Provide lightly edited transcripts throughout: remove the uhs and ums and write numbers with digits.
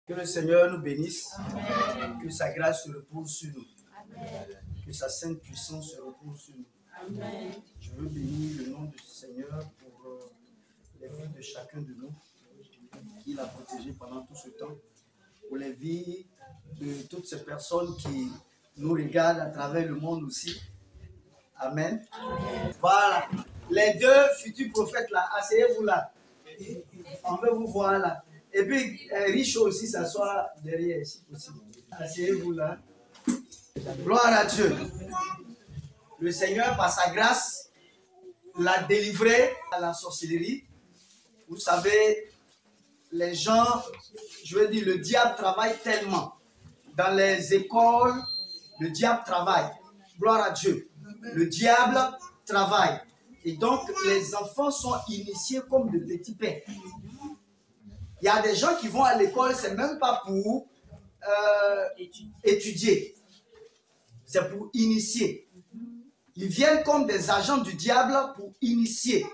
Que le Seigneur nous bénisse. Amen. Que sa grâce se repose sur nous. Amen. Que sa sainte puissance se repose sur nous. Amen. Je veux bénir le nom du Seigneur pour les vies de chacun de nous qu'il a protégé pendant tout ce temps. Pour les vies de toutes ces personnes qui nous regardent à travers le monde aussi. Amen. Amen. Voilà. Les deux futurs prophètes là, asseyez-vous là. On veut vous voir là. Et puis, Richo aussi s'assoit derrière, si possible. Asseyez-vous là. Gloire à Dieu. Le Seigneur, par sa grâce, l'a délivré à la sorcellerie. Vous savez, les gens, je veux dire, le diable travaille tellement. Dans les écoles, le diable travaille. Gloire à Dieu. Le diable travaille. Et donc, les enfants sont initiés comme de petits pères. Il y a des gens qui vont à l'école, c'est même pas pour étudier. C'est pour initier. Ils viennent comme des agents du diable pour initier.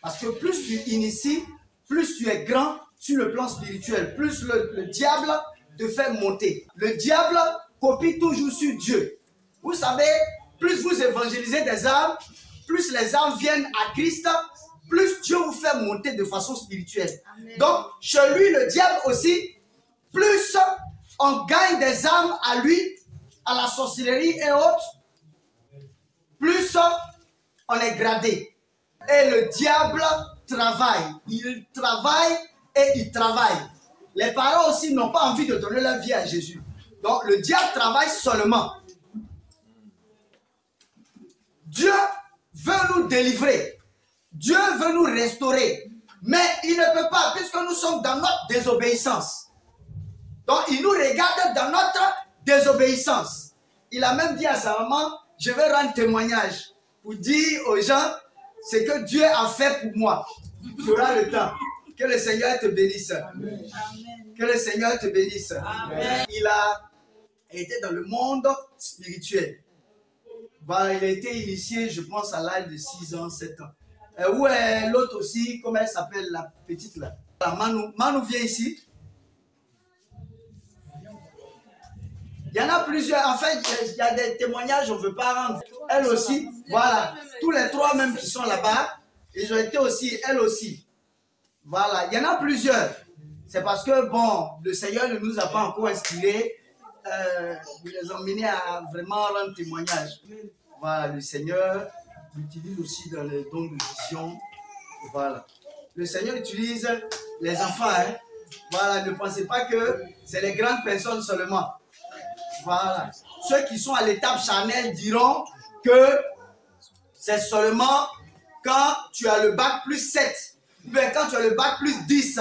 Parce que plus tu inities, plus tu es grand sur le plan spirituel. Plus le diable te fait monter. Le diable copie toujours sur Dieu. Vous savez, plus vous évangélisez des âmes, plus les âmes viennent à Christ, plus Dieu vous fait monter de façon spirituelle. Amen. Donc, chez lui, le diable aussi, plus on gagne des âmes à lui, à la sorcellerie et autres, plus on est gradé. Et le diable travaille. Il travaille et il travaille. Les parents aussi n'ont pas envie de donner leur vie à Jésus. Donc, le diable travaille seulement. Dieu veut nous délivrer. Dieu veut nous restaurer. Mais il ne peut pas, puisque nous sommes dans notre désobéissance. Donc, il nous regarde dans notre désobéissance. Il a même dit à sa maman, je vais rendre témoignage pour dire aux gens ce que Dieu a fait pour moi. Tu auras le temps. Que le Seigneur te bénisse. Amen. Que le Seigneur te bénisse. Amen. Il a été dans le monde spirituel. Bah, il a été initié, je pense, à l'âge de 6 ans, 7 ans. Où est l'autre aussi, comment elle s'appelle, la petite là? Manu vient ici. Il y en a plusieurs. En fait, il y a des témoignages, on ne veut pas rendre. Elle aussi, voilà. Tous les trois même qui sont là-bas, ils ont été aussi, elle aussi. Voilà, il y en a plusieurs. C'est parce que, bon, le Seigneur ne nous a pas encore inspiré. De les emmener à vraiment rendre témoignage. Voilà, le Seigneur l'utilise aussi dans les dons de vision. Voilà. Le Seigneur utilise les enfants. Hein. Voilà, ne pensez pas que c'est les grandes personnes seulement. Voilà. Ceux qui sont à l'étape charnelle diront que c'est seulement quand tu as le bac plus 7, ou bien quand tu as le bac plus 10,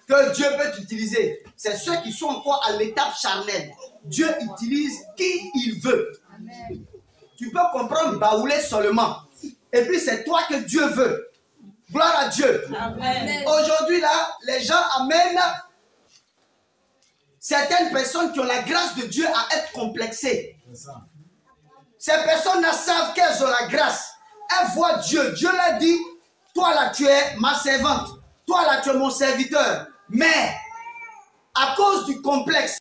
que Dieu peut t'utiliser. C'est ceux qui sont encore à l'étape charnelle. Dieu utilise qui il veut. Amen. Tu peux comprendre baoulé seulement. Et puis c'est toi que Dieu veut. Gloire à Dieu. Aujourd'hui là, les gens amènent certaines personnes qui ont la grâce de Dieu à être complexées. Ces personnes-là savent qu'elles ont la grâce. Elles voient Dieu. Dieu leur dit, toi là tu es ma servante. Toi là tu es mon serviteur. Mais à cause du complexe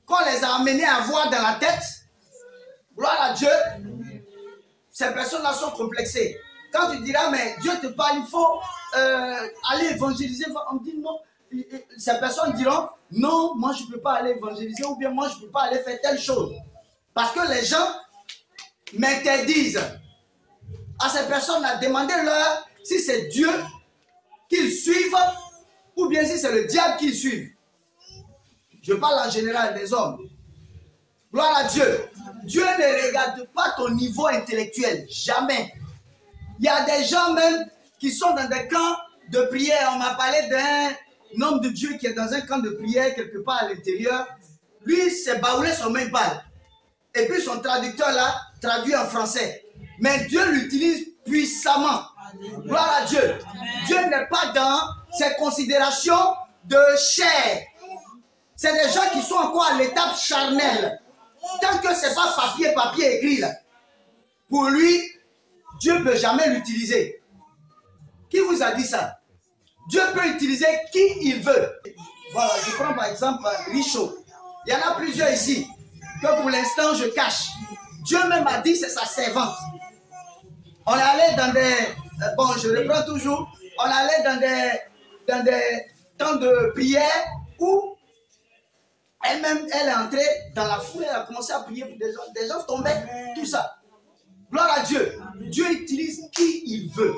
qu'on les a amenés à voir dans la tête, gloire à Dieu, ces personnes-là sont complexées. Quand tu diras, mais Dieu te parle, il faut aller évangéliser, on dit non. Ces personnes diront, non, moi je ne peux pas aller évangéliser, ou bien moi je ne peux pas aller faire telle chose. Parce que les gens m'interdisent à ces personnes-là, demandez-leur si c'est Dieu qu'ils suivent, ou bien si c'est le diable qu'ils suivent. Je parle en général des hommes. Gloire à Dieu. Dieu ne regarde pas ton niveau intellectuel. Jamais. Il y a des gens même qui sont dans des camps de prière. On m'a parlé d'un homme de Dieu qui est dans un camp de prière quelque part à l'intérieur. Lui, c'est baoulé son main balle. Et puis son traducteur là, traduit en français. Mais Dieu l'utilise puissamment. Gloire à Dieu. Dieu n'est pas dans ses considérations de chair. C'est des gens qui sont encore à l'étape charnelle. Tant que ce n'est pas papier écrit là. Pour lui, Dieu ne peut jamais l'utiliser. Qui vous a dit ça? Dieu peut utiliser qui il veut. Voilà, je prends par exemple Richaud. Il y en a plusieurs ici que pour l'instant je cache. Dieu même a dit c'est sa servante. On est allé dans des... bon, je reprends toujours. On est allé dans des temps de prière où elle-même, elle est entrée dans la foule, elle a commencé à prier pour des gens tombaient, tout ça. Gloire à Dieu. Dieu utilise qui il veut.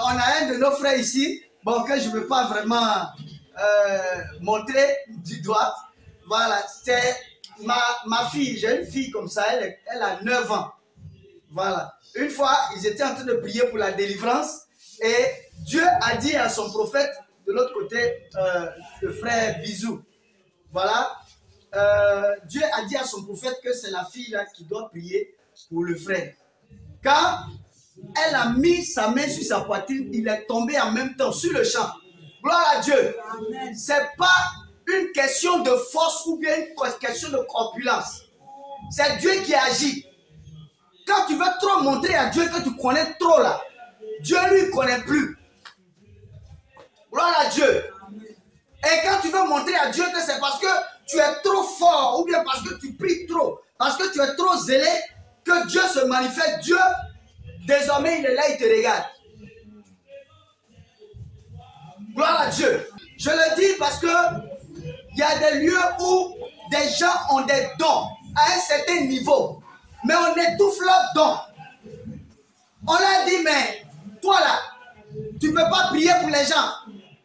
On a un de nos frères ici, bon, que je ne veux pas vraiment montrer du doigt. Voilà, c'est ma fille. J'ai une fille comme ça, elle a 9 ans. Voilà. Une fois, ils étaient en train de prier pour la délivrance et Dieu a dit à son prophète, de l'autre côté, le frère Bisou. Voilà. Dieu a dit à son prophète que c'est la fille là qui doit prier pour le frère. Quand elle a mis sa main sur sa poitrine, il est tombé en même temps sur le champ. Gloire à Dieu. Ce n'est pas une question de force ou bien une question de corpulence. C'est Dieu qui agit. Quand tu veux trop montrer à Dieu que tu connais trop là, Dieu lui ne connaît plus. Gloire à Dieu. Et quand tu veux montrer à Dieu que c'est parce que tu es trop fort ou bien parce que tu pries trop, parce que tu es trop zélé, que Dieu se manifeste. Dieu, désormais, il est là, il te regarde. Gloire à Dieu. Je le dis parce que il y a des lieux où des gens ont des dons à un certain niveau, mais on étouffe leurs dons. On leur dit, mais toi là, tu ne peux pas prier pour les gens.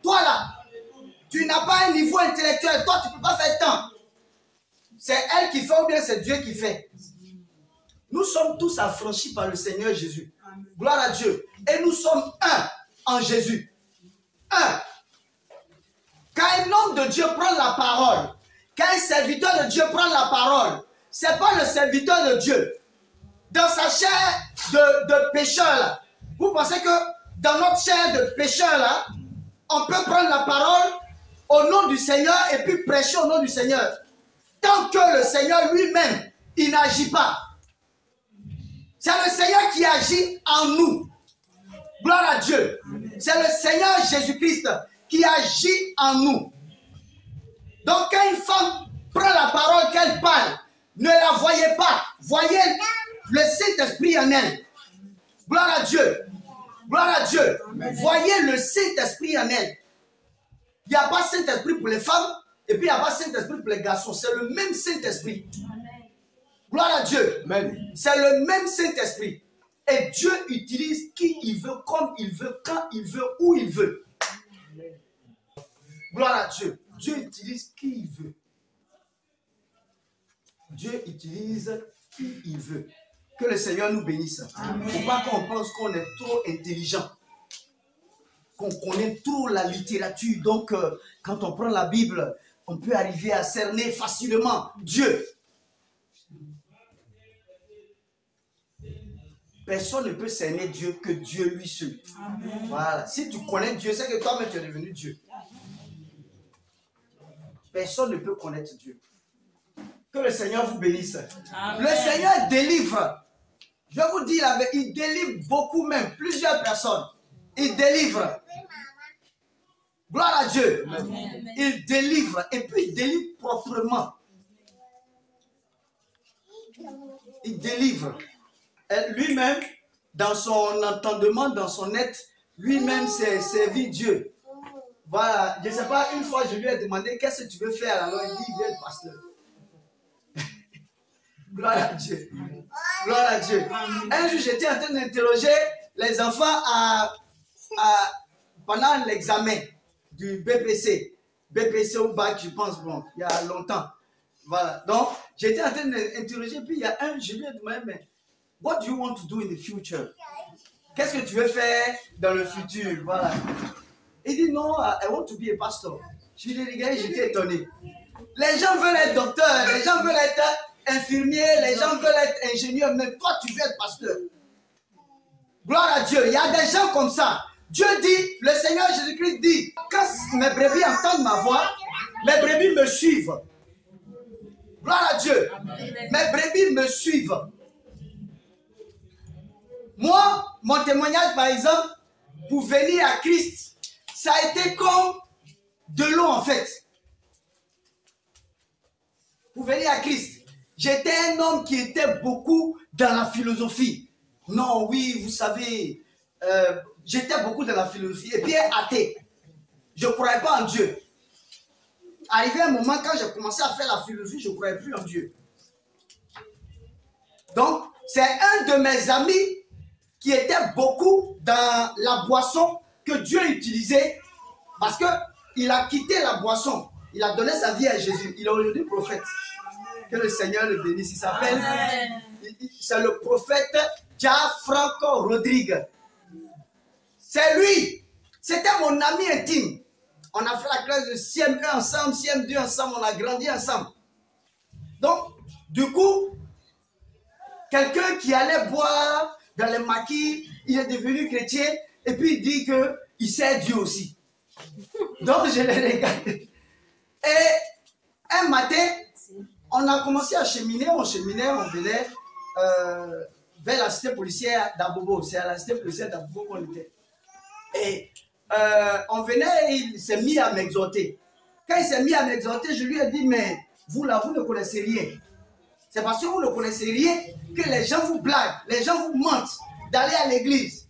Toi là, tu n'as pas un niveau intellectuel. Toi, tu ne peux pas faire tant. C'est elle qui fait ou bien c'est Dieu qui fait. Nous sommes tous affranchis par le Seigneur Jésus. Gloire à Dieu. Et nous sommes un en Jésus. Un. Quand un homme de Dieu prend la parole, quand un serviteur de Dieu prend la parole, ce n'est pas le serviteur de Dieu. Dans sa chair de pécheur, là, vous pensez que dans notre chair de pécheur, là, on peut prendre la parole au nom du Seigneur et puis prêcher au nom du Seigneur. Tant que le Seigneur lui-même, il n'agit pas. C'est le Seigneur qui agit en nous. Gloire à Dieu. C'est le Seigneur Jésus-Christ qui agit en nous. Donc quand une femme prend la parole, qu'elle parle, ne la voyez pas. Voyez le Saint-Esprit en elle. Gloire à Dieu. Gloire à Dieu. Voyez le Saint-Esprit en elle. Il n'y a pas Saint-Esprit pour les femmes et puis il n'y a pas Saint-Esprit pour les garçons. C'est le même Saint-Esprit. Gloire à Dieu. C'est le même Saint-Esprit. Et Dieu utilise qui il veut, comme il veut, quand il veut, où il veut. Gloire à Dieu. Dieu utilise qui il veut. Dieu utilise qui il veut. Que le Seigneur nous bénisse. Il ne faut pas qu'on pense qu'on est trop intelligent. Qu'on connaît trop la littérature. Donc, quand on prend la Bible, on peut arriver à cerner facilement Dieu. Personne ne peut cerner Dieu que Dieu lui seul. Amen. Voilà. Si tu connais Dieu, c'est que toi-même tu es devenu Dieu. Personne ne peut connaître Dieu. Que le Seigneur vous bénisse. Amen. Le Seigneur délivre. Je vous dis la vérité, il délivre beaucoup même, plusieurs personnes. Il délivre. Gloire à Dieu. Amen. Il délivre et puis il délivre proprement. Il délivre. Lui-même, dans son entendement, dans son être, lui-même s'est servi Dieu. Voilà, je ne sais pas, une fois je lui ai demandé qu'est-ce que tu veux faire, alors il dit, il est pasteur. Gloire à Dieu. Gloire à Dieu. Un jour, j'étais en train d'interroger les enfants pendant l'examen du BPC. BPC ou bac, je pense, bon, il y a longtemps. Voilà, donc j'étais en train d'interroger, puis il y a un, je lui ai demandé, mais what do you want to do in the future? Qu'est-ce que tu veux faire dans le futur? Voilà. Il dit non, I want to be a pastor. Je lui ai regardé, j'étais étonné. Les gens veulent être docteurs, les gens veulent être infirmiers, les gens veulent être ingénieurs, mais toi tu veux être pasteur. Gloire à Dieu, il y a des gens comme ça. Dieu dit, le Seigneur Jésus-Christ dit, quand mes brebis entendent ma voix, mes brebis me suivent. Gloire à Dieu. Mes brebis me suivent. Moi, mon témoignage, par exemple, pour venir à Christ, ça a été comme de l'eau en fait. Pour venir à Christ, j'étais un homme qui était beaucoup dans la philosophie. Non, oui, vous savez, j'étais beaucoup dans la philosophie et puis athée. Je ne croyais pas en Dieu. Arrivé un moment, quand j'ai commencé à faire la philosophie, je ne croyais plus en Dieu. Donc, c'est un de mes amis qui était beaucoup dans la boisson que Dieu utilisait parce qu'il a quitté la boisson. Il a donné sa vie à Jésus. Il est aujourd'hui prophète. Que le Seigneur le bénisse. Il s'appelle, c'est le prophète Gianfranco Rodrigue. C'est lui. C'était mon ami intime. On a fait la classe de CM1 ensemble, CM2 ensemble, on a grandi ensemble. Donc, du coup, quelqu'un qui allait boire dans les maquis, il est devenu chrétien et puis il dit qu'il sait Dieu aussi. Donc, je l'ai regardé. Et un matin, on a commencé à cheminer, on venait vers la cité policière d'Abobo. C'est à la cité policière d'Abobo qu'on était. Et on venait et il s'est mis à m'exhorter. Quand il s'est mis à m'exhorter, je lui ai dit, mais vous là, vous ne connaissez rien. C'est parce que vous ne connaissez rien que les gens vous blaguent, les gens vous mentent d'aller à l'église.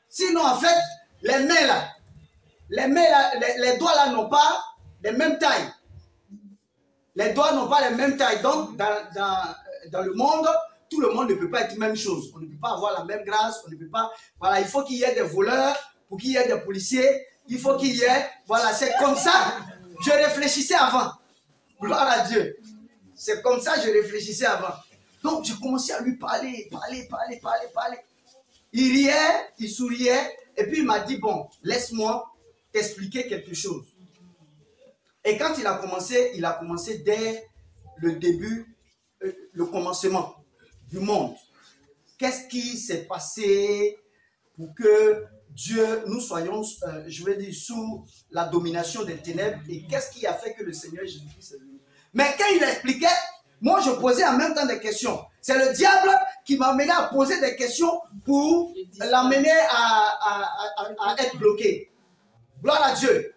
Sinon, en fait, les mains là, les doigts là n'ont pas les mêmes tailles. Les doigts n'ont pas les mêmes tailles. Donc, dans le monde, tout le monde ne peut pas être la même chose. On ne peut pas avoir la même grâce. On ne peut pas. Voilà, il faut qu'il y ait des voleurs, pour qu'il y ait des policiers. Il faut qu'il y ait. Voilà, c'est comme ça. Je réfléchissais avant. Gloire à Dieu. C'est comme ça que je réfléchissais avant. Donc, j'ai commencé à lui parler. Il riait, il souriait. Et puis, il m'a dit, bon, laisse-moi t'expliquer quelque chose. Et quand il a commencé dès le début, le commencement du monde. Qu'est-ce qui s'est passé pour que Dieu, nous soyons, je vais dire, sous la domination des ténèbres, et qu'est-ce qui a fait que le Seigneur Jésus-Christ est venu? Mais quand il expliquait, moi je posais en même temps des questions. C'est le diable qui m'a amené à poser des questions pour l'amener à être bloqué. Gloire à Dieu.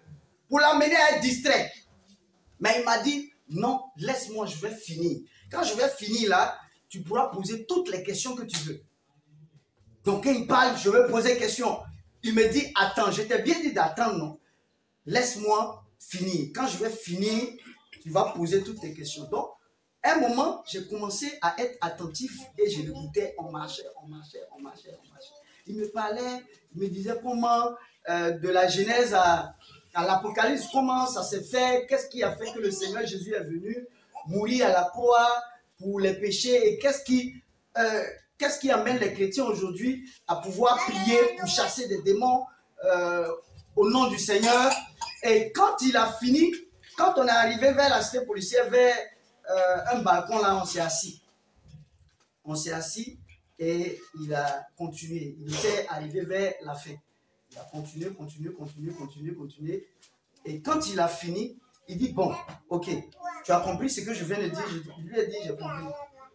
Pour l'amener à être distrait. Mais il m'a dit, non, laisse-moi, je vais finir. Quand je vais finir là, tu pourras poser toutes les questions que tu veux. Donc quand il parle, je vais poser des questions. Il me dit, attends, je t'ai bien dit d'attendre, non? Laisse-moi finir. Quand je vais finir, tu vas poser toutes tes questions. Donc, à un moment, j'ai commencé à être attentif et je l'écoutais, on marchait. Il me parlait, il me disait comment, de la Genèse à l'Apocalypse, comment ça s'est fait, qu'est-ce qui a fait que le Seigneur Jésus est venu mourir à la croix pour les péchés et qu'est-ce qui amène les chrétiens aujourd'hui à pouvoir prier pour chasser des démons au nom du Seigneur. Et quand il a fini, quand on est arrivé vers la cité policière, vers un balcon là, on s'est assis. On s'est assis et il a continué. Il était arrivé vers la fin. Il a continué. Et quand il a fini, il dit, bon, ok, tu as compris ce que je viens de dire? Je lui ai dit, j'ai compris.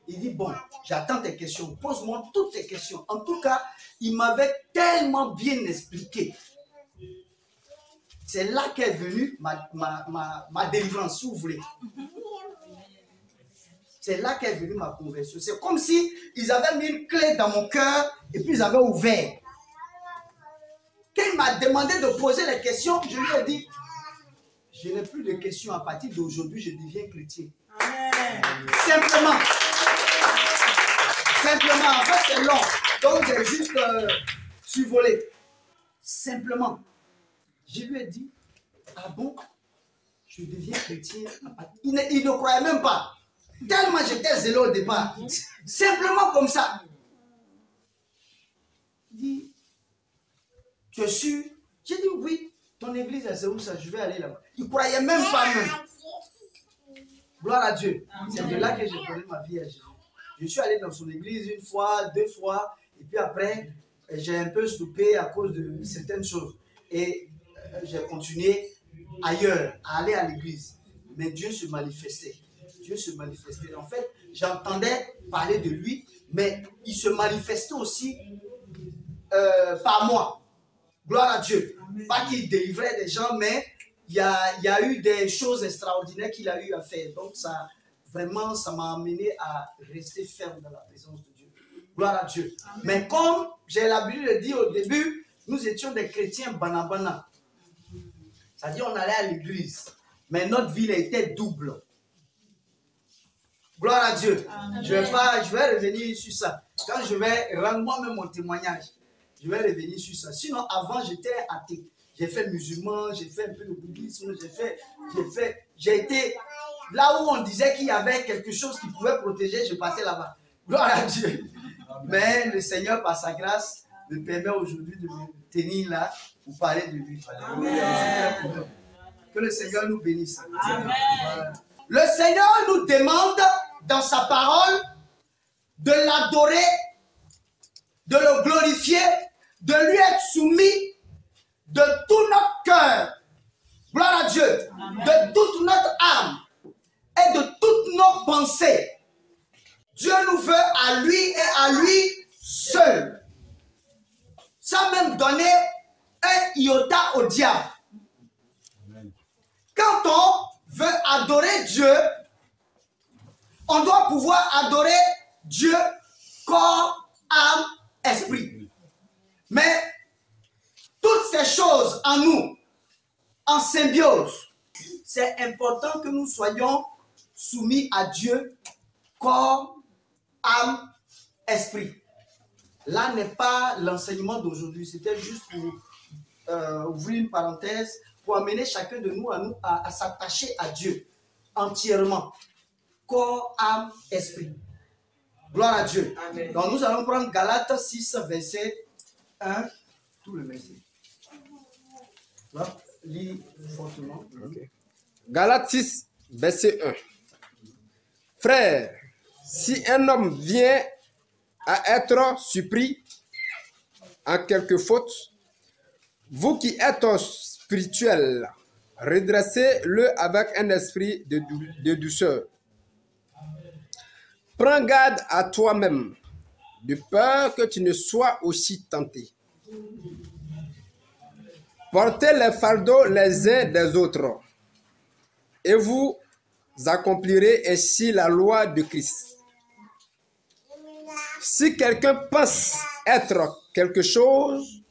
Il dit, bon, j'attends tes questions. Pose-moi toutes tes questions. En tout cas, il m'avait tellement bien expliqué. C'est là qu'est venue ma délivrance, si vous voulez. C'est là qu'est venue ma conversion. C'est comme si ils avaient mis une clé dans mon cœur et puis ils avaient ouvert. Quand il m'a demandé de poser les questions, je lui ai dit, je n'ai plus de questions. À partir d'aujourd'hui, je deviens chrétien. Amen. Simplement. En fait, c'est long. Donc, j'ai juste survolé. Simplement. Je lui ai dit, ah bon, je deviens chrétien. Il ne croyait même pas. Tellement j'étais zélé au départ. Simplement comme ça. Il dit, tu es sûr? J'ai dit, oui. Ton église, c'est où ça? Je vais aller là-bas. Il ne croyait même pas même. Gloire à Dieu. C'est de là que j'ai donné ma vie à Jésus. Je suis allé dans son église une fois, 2 fois. Et puis après, j'ai un peu stoppé à cause de certaines choses. Et j'ai continué ailleurs, à aller à l'église. Mais Dieu se manifestait. En fait, j'entendais parler de lui, mais il se manifestait aussi par moi. Gloire à Dieu. Amen. Pas qu'il délivrait des gens, mais il y a eu des choses extraordinaires qu'il a eu à faire. Donc ça, vraiment, ça m'a amené à rester ferme dans la présence de Dieu. Gloire à Dieu. Amen. Mais comme j'ai l'habitude de dire au début, nous étions des chrétiens banabana. C'est-à-dire on allait à l'église, mais notre vie était double. Gloire à Dieu. Amen. Je vais revenir sur ça. Quand je vais rendre moi-même mon témoignage, je vais revenir sur ça. Sinon, avant, j'étais athée. J'ai fait musulman, j'ai fait un peu de bouddhisme, j'ai été là où on disait qu'il y avait quelque chose qui pouvait protéger, je partais là-bas. Gloire à Dieu. Amen. Mais le Seigneur, par sa grâce, me permet aujourd'hui de me tenir là pour parler de lui. Amen. Que le Seigneur nous bénisse. Amen. Le Seigneur nous demande dans sa parole de l'adorer, de le glorifier, de lui être soumis de tout notre cœur. Gloire à Dieu. Amen. De toute notre âme et de toutes nos pensées. Dieu nous veut à lui et à lui seul. Sans même donner un iota au diable. Amen. Quand on veut adorer Dieu, on doit pouvoir adorer Dieu corps, âme, esprit. Mais toutes ces choses en nous, en symbiose, c'est important que nous soyons soumis à Dieu, corps, âme, esprit. Là n'est pas l'enseignement d'aujourd'hui, c'était juste pour ouvrir une parenthèse, pour amener chacun de nous à s'attacher à Dieu entièrement. Corps, âme, esprit. Gloire à Dieu. Amen. Donc nous allons prendre Galates 6, verset 1, tout le verset. Là, lis fortement. Okay. Galates 6, verset 1. Frère, si un homme vient à être surpris en quelque faute, vous qui êtes spirituels, redressez-le avec un esprit de douceur. Prends garde à toi-même, de peur que tu ne sois aussi tenté. Portez les fardeaux les uns des autres, et vous accomplirez ainsi la loi de Christ. Si quelqu'un pense être quelque chose,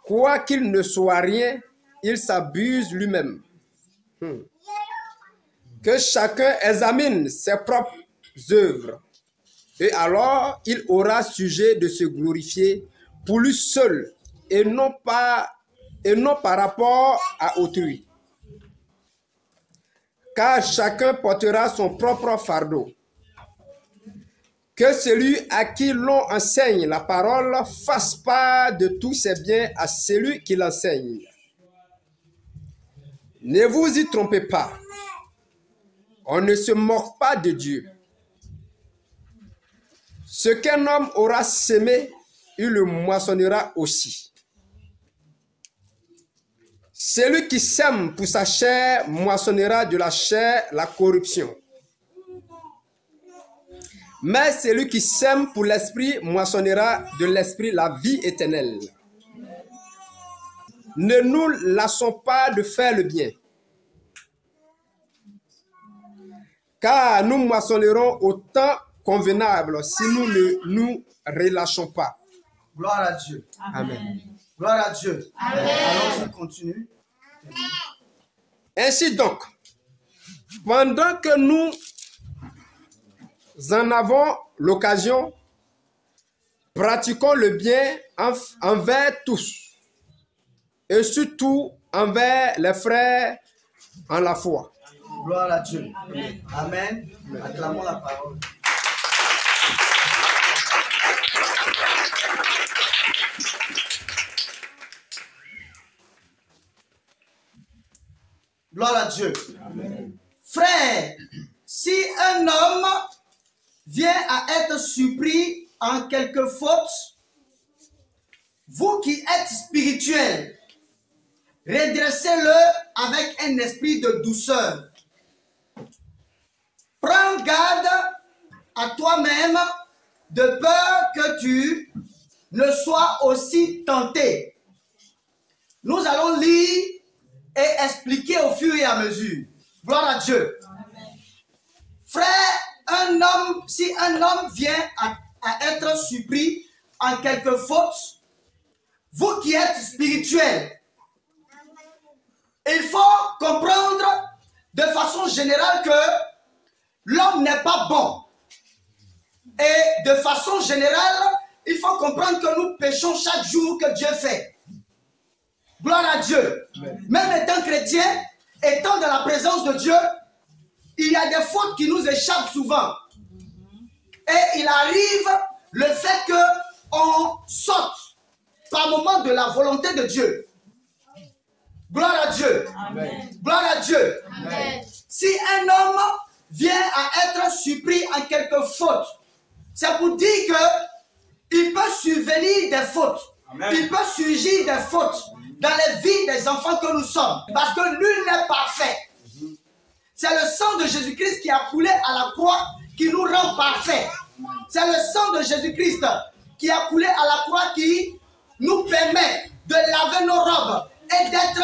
quoi qu'il ne soit rien, il s'abuse lui-même. Que chacun examine ses propres œuvres, et alors il aura sujet de se glorifier pour lui seul, et non par rapport à autrui. Car chacun portera son propre fardeau. Que celui à qui l'on enseigne la parole fasse part de tous ses biens à celui qui l'enseigne. Ne vous y trompez pas. On ne se moque pas de Dieu. Ce qu'un homme aura sémé, il le moissonnera aussi. Celui qui sème pour sa chair moissonnera de la chair la corruption. Mais celui qui sème pour l'esprit moissonnera de l'esprit la vie éternelle. Ne nous lassons pas de faire le bien, car nous moissonnerons au temps convenable si nous ne nous relâchons pas. Gloire à Dieu. Amen. Gloire à Dieu. Amen. Alors, je continue. Ainsi donc, pendant que nous en avons l'occasion, pratiquons le bien envers tous, et surtout envers les frères en la foi. Gloire à Dieu. Amen. Amen. Acclamons la parole. Gloire à Dieu. Amen. Frère, si un homme vient à être surpris en quelque faute, vous qui êtes spirituels, redressez-le avec un esprit de douceur. Prends garde à toi-même de peur que tu ne sois aussi tenté. Nous allons lire et expliquer au fur et à mesure. Gloire à Dieu. Frère, si un homme vient à être surpris en quelque faute, vous qui êtes spirituels, il faut comprendre de façon générale que l'homme n'est pas bon. Et de façon générale, il faut comprendre que nous péchons chaque jour que Dieu fait. Gloire à Dieu. Même étant chrétien, étant dans la présence de Dieu, il y a des fautes qui nous échappent souvent. Et il arrive le fait qu'on saute par moment de la volonté de Dieu. Gloire à Dieu. Amen. Gloire à Dieu. Amen. Si un homme vient à être surpris en quelque faute, c'est pour dire qu'il peut survenir des fautes. Amen. Il peut surgir des fautes dans les vies des enfants que nous sommes. Parce que nul n'est parfait. C'est le sang de Jésus-Christ qui a coulé à la croix qui nous rend parfaits. C'est le sang de Jésus-Christ qui a coulé à la croix qui nous permet de laver nos robes et d'être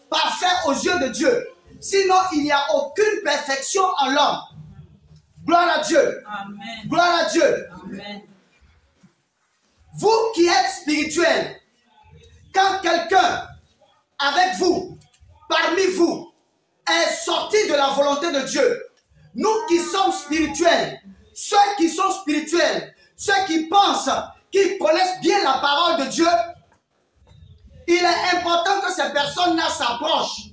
parfaits aux yeux de Dieu. Sinon, il n'y a aucune perfection en l'homme. Gloire à Dieu. Amen. Gloire à Dieu. Amen. Vous qui êtes spirituels, quand quelqu'un avec vous, parmi vous, est sorti de la volonté de Dieu, nous qui sommes spirituels, ceux qui sont spirituels, ceux qui pensent, qui connaissent bien la parole de Dieu, il est important que ces personnes-là s'approchent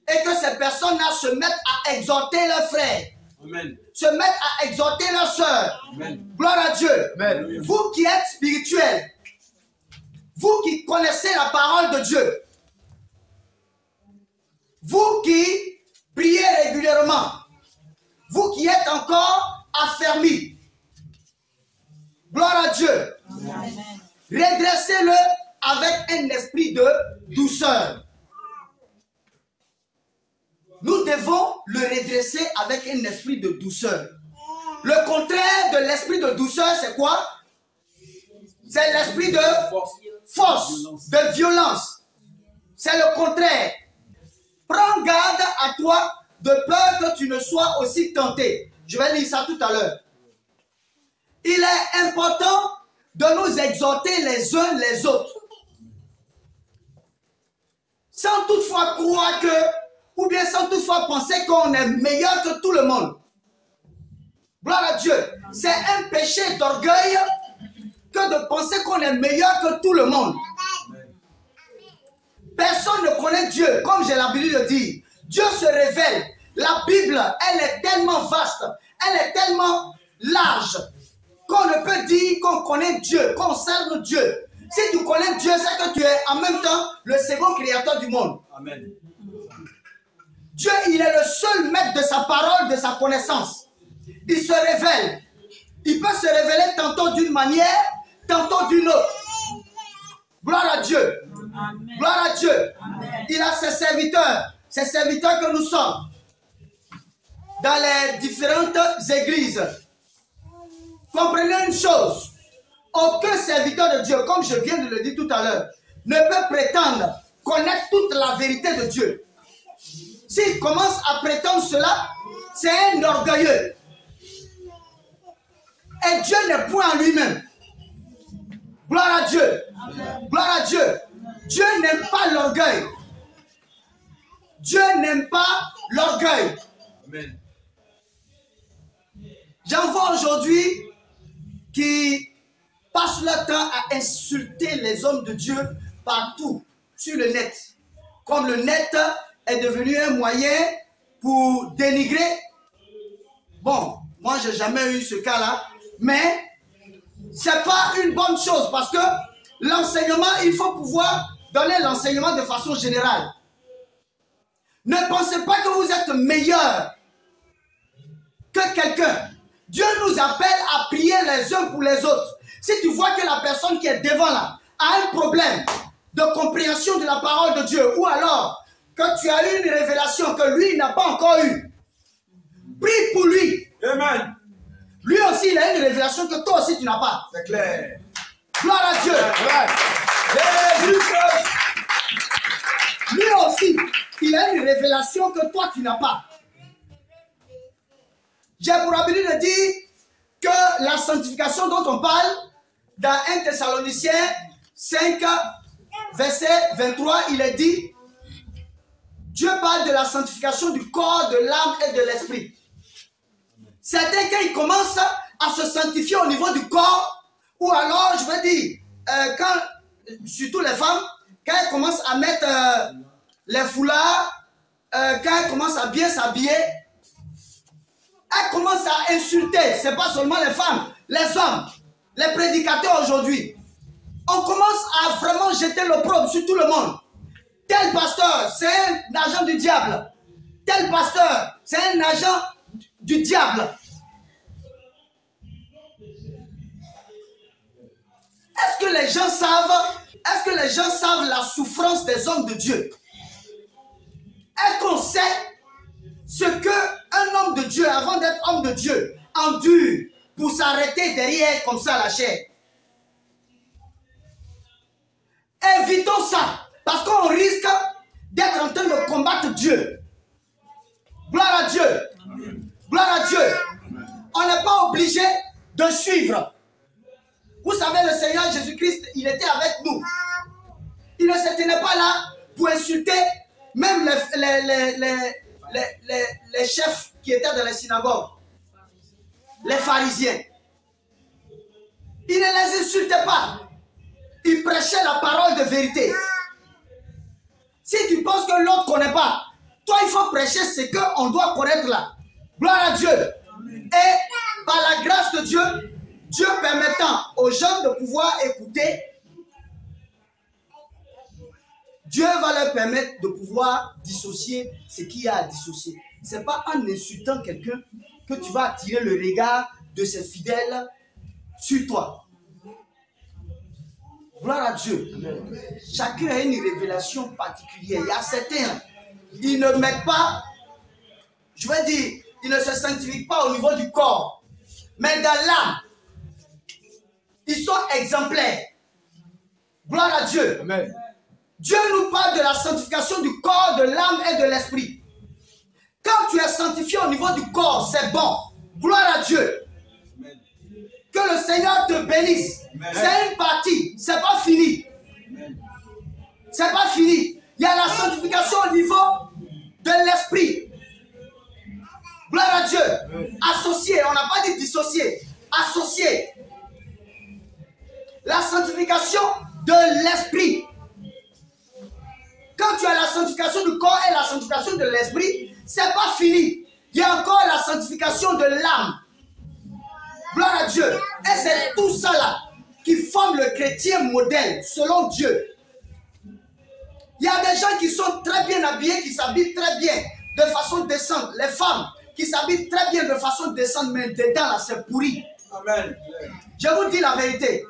et que ces personnes-là se mettent à exhorter leurs frères. Amen. Se mettent à exhorter leurs sœurs. Amen. Gloire à Dieu. Amen. Vous qui êtes spirituels, vous qui connaissez la parole de Dieu, vous qui priez régulièrement, vous qui êtes encore affermis, gloire à Dieu. Amen. Redressez-le avec un esprit de douceur. Nous devons le redresser avec un esprit de douceur. Le contraire de l'esprit de douceur, c'est quoi? C'est l'esprit de force, de violence. C'est le contraire. Prends garde à toi de peur que tu ne sois aussi tenté. Je vais lire ça tout à l'heure. Il est important de nous exhorter les uns les autres. Sans toutefois croire que, ou bien sans toutefois penser qu'on est meilleur que tout le monde. Gloire à Dieu. C'est un péché d'orgueil que de penser qu'on est meilleur que tout le monde. Personne ne connaît Dieu, comme j'ai l'habitude de dire. Dieu se révèle. La Bible, elle est tellement vaste, elle est tellement large, qu'on ne peut dire qu'on connaît Dieu, qu'on cerne Dieu. Si tu connais Dieu, c'est que tu es en même temps le second créateur du monde. Amen. Dieu, il est le seul maître de sa parole, de sa connaissance. Il se révèle. Il peut se révéler tantôt d'une manière, tantôt d'une autre. Gloire à Dieu. Amen. Gloire à Dieu. Amen. Il a ses serviteurs que nous sommes, dans les différentes églises. Comprenez une chose. Aucun serviteur de Dieu, comme je viens de le dire tout à l'heure, ne peut prétendre connaître toute la vérité de Dieu. S'il commence à prétendre cela, c'est un orgueilleux. Et Dieu n'est point en lui-même. Gloire à Dieu. Amen. Gloire à Dieu. Dieu n'aime pas l'orgueil. Dieu n'aime pas l'orgueil. J'en vois aujourd'hui qui passent leur temps à insulter les hommes de Dieu partout sur le net. Comme le net est devenu un moyen pour dénigrer. Bon, moi j'ai jamais eu ce cas-là, mais c'est pas une bonne chose parce que l'enseignement, il faut pouvoir donner l'enseignement de façon générale. Ne pensez pas que vous êtes meilleur que quelqu'un. Dieu nous appelle à prier les uns pour les autres. Si tu vois que la personne qui est devant là a un problème de compréhension de la parole de Dieu, ou alors que tu as eu une révélation que lui n'a pas encore eue, prie pour lui. Amen. Lui aussi, il a une révélation que toi aussi tu n'as pas. C'est clair. Gloire à Dieu. lui aussi, il a une révélation que toi, tu n'as pas. J'ai pour habitude de dire que la sanctification dont on parle dans 1 Thessaloniciens 5, verset 23, il est dit, Dieu parle de la sanctification du corps, de l'âme et de l'esprit. Certains, quand ils commencent à se sanctifier au niveau du corps, ou alors, je veux dire, surtout les femmes, quand elles commencent à mettre les foulards, quand elles commencent à bien s'habiller, elles commencent à insulter. Ce n'est pas seulement les femmes, les hommes, les prédicateurs aujourd'hui. On commence à vraiment jeter l'opprobre sur tout le monde. Tel pasteur, c'est un agent du diable. Tel pasteur, c'est un agent du diable. Est-ce que les gens savent la souffrance des hommes de Dieu? Est-ce qu'on sait ce qu'un homme de Dieu, avant d'être homme de Dieu, endure pour s'arrêter derrière comme ça la chair? Évitons ça, parce qu'on risque d'être en train de combattre Dieu. Gloire à Dieu. Gloire à Dieu. On n'est pas obligé de suivre. Vous savez, le Seigneur Jésus-Christ, il était avec nous. Il ne se tenait pas là pour insulter même les chefs qui étaient dans les synagogues, les pharisiens. Il ne les insultait pas. Il prêchait la parole de vérité. Si tu penses que l'autre ne connaît pas, toi il faut prêcher ce qu'on doit connaître là. Gloire à Dieu. Et par la grâce de Dieu, Dieu permettant aux gens de pouvoir écouter, Dieu va leur permettre de pouvoir dissocier ce qu'il y a à dissocier. Ce n'est pas en insultant quelqu'un que tu vas attirer le regard de ses fidèles sur toi. Gloire à Dieu. Chacun a une révélation particulière. Il y a certains, ils ne mettent pas, je veux dire, ils ne se sanctifient pas au niveau du corps, mais dans l'âme. Ils sont exemplaires. Gloire à Dieu. Amen. Dieu nous parle de la sanctification du corps, de l'âme et de l'esprit. Quand tu es sanctifié au niveau du corps, c'est bon. Gloire à Dieu. Amen. Que le Seigneur te bénisse. C'est une partie, c'est pas fini. C'est pas fini. Il y a la sanctification au niveau de l'esprit. Gloire à Dieu. Associé, on n'a pas dit dissocié. Associé. La sanctification de l'esprit. Quand tu as la sanctification du corps et la sanctification de l'esprit, c'est pas fini. Il y a encore la sanctification de l'âme. Gloire à Dieu. Et c'est tout ça là qui forme le chrétien modèle selon Dieu. Il y a des gens qui sont très bien habillés, qui s'habillent très bien de façon décente. Les femmes qui s'habillent très bien de façon décente, mais dedans là c'est pourri. Amen. Je vous dis la vérité.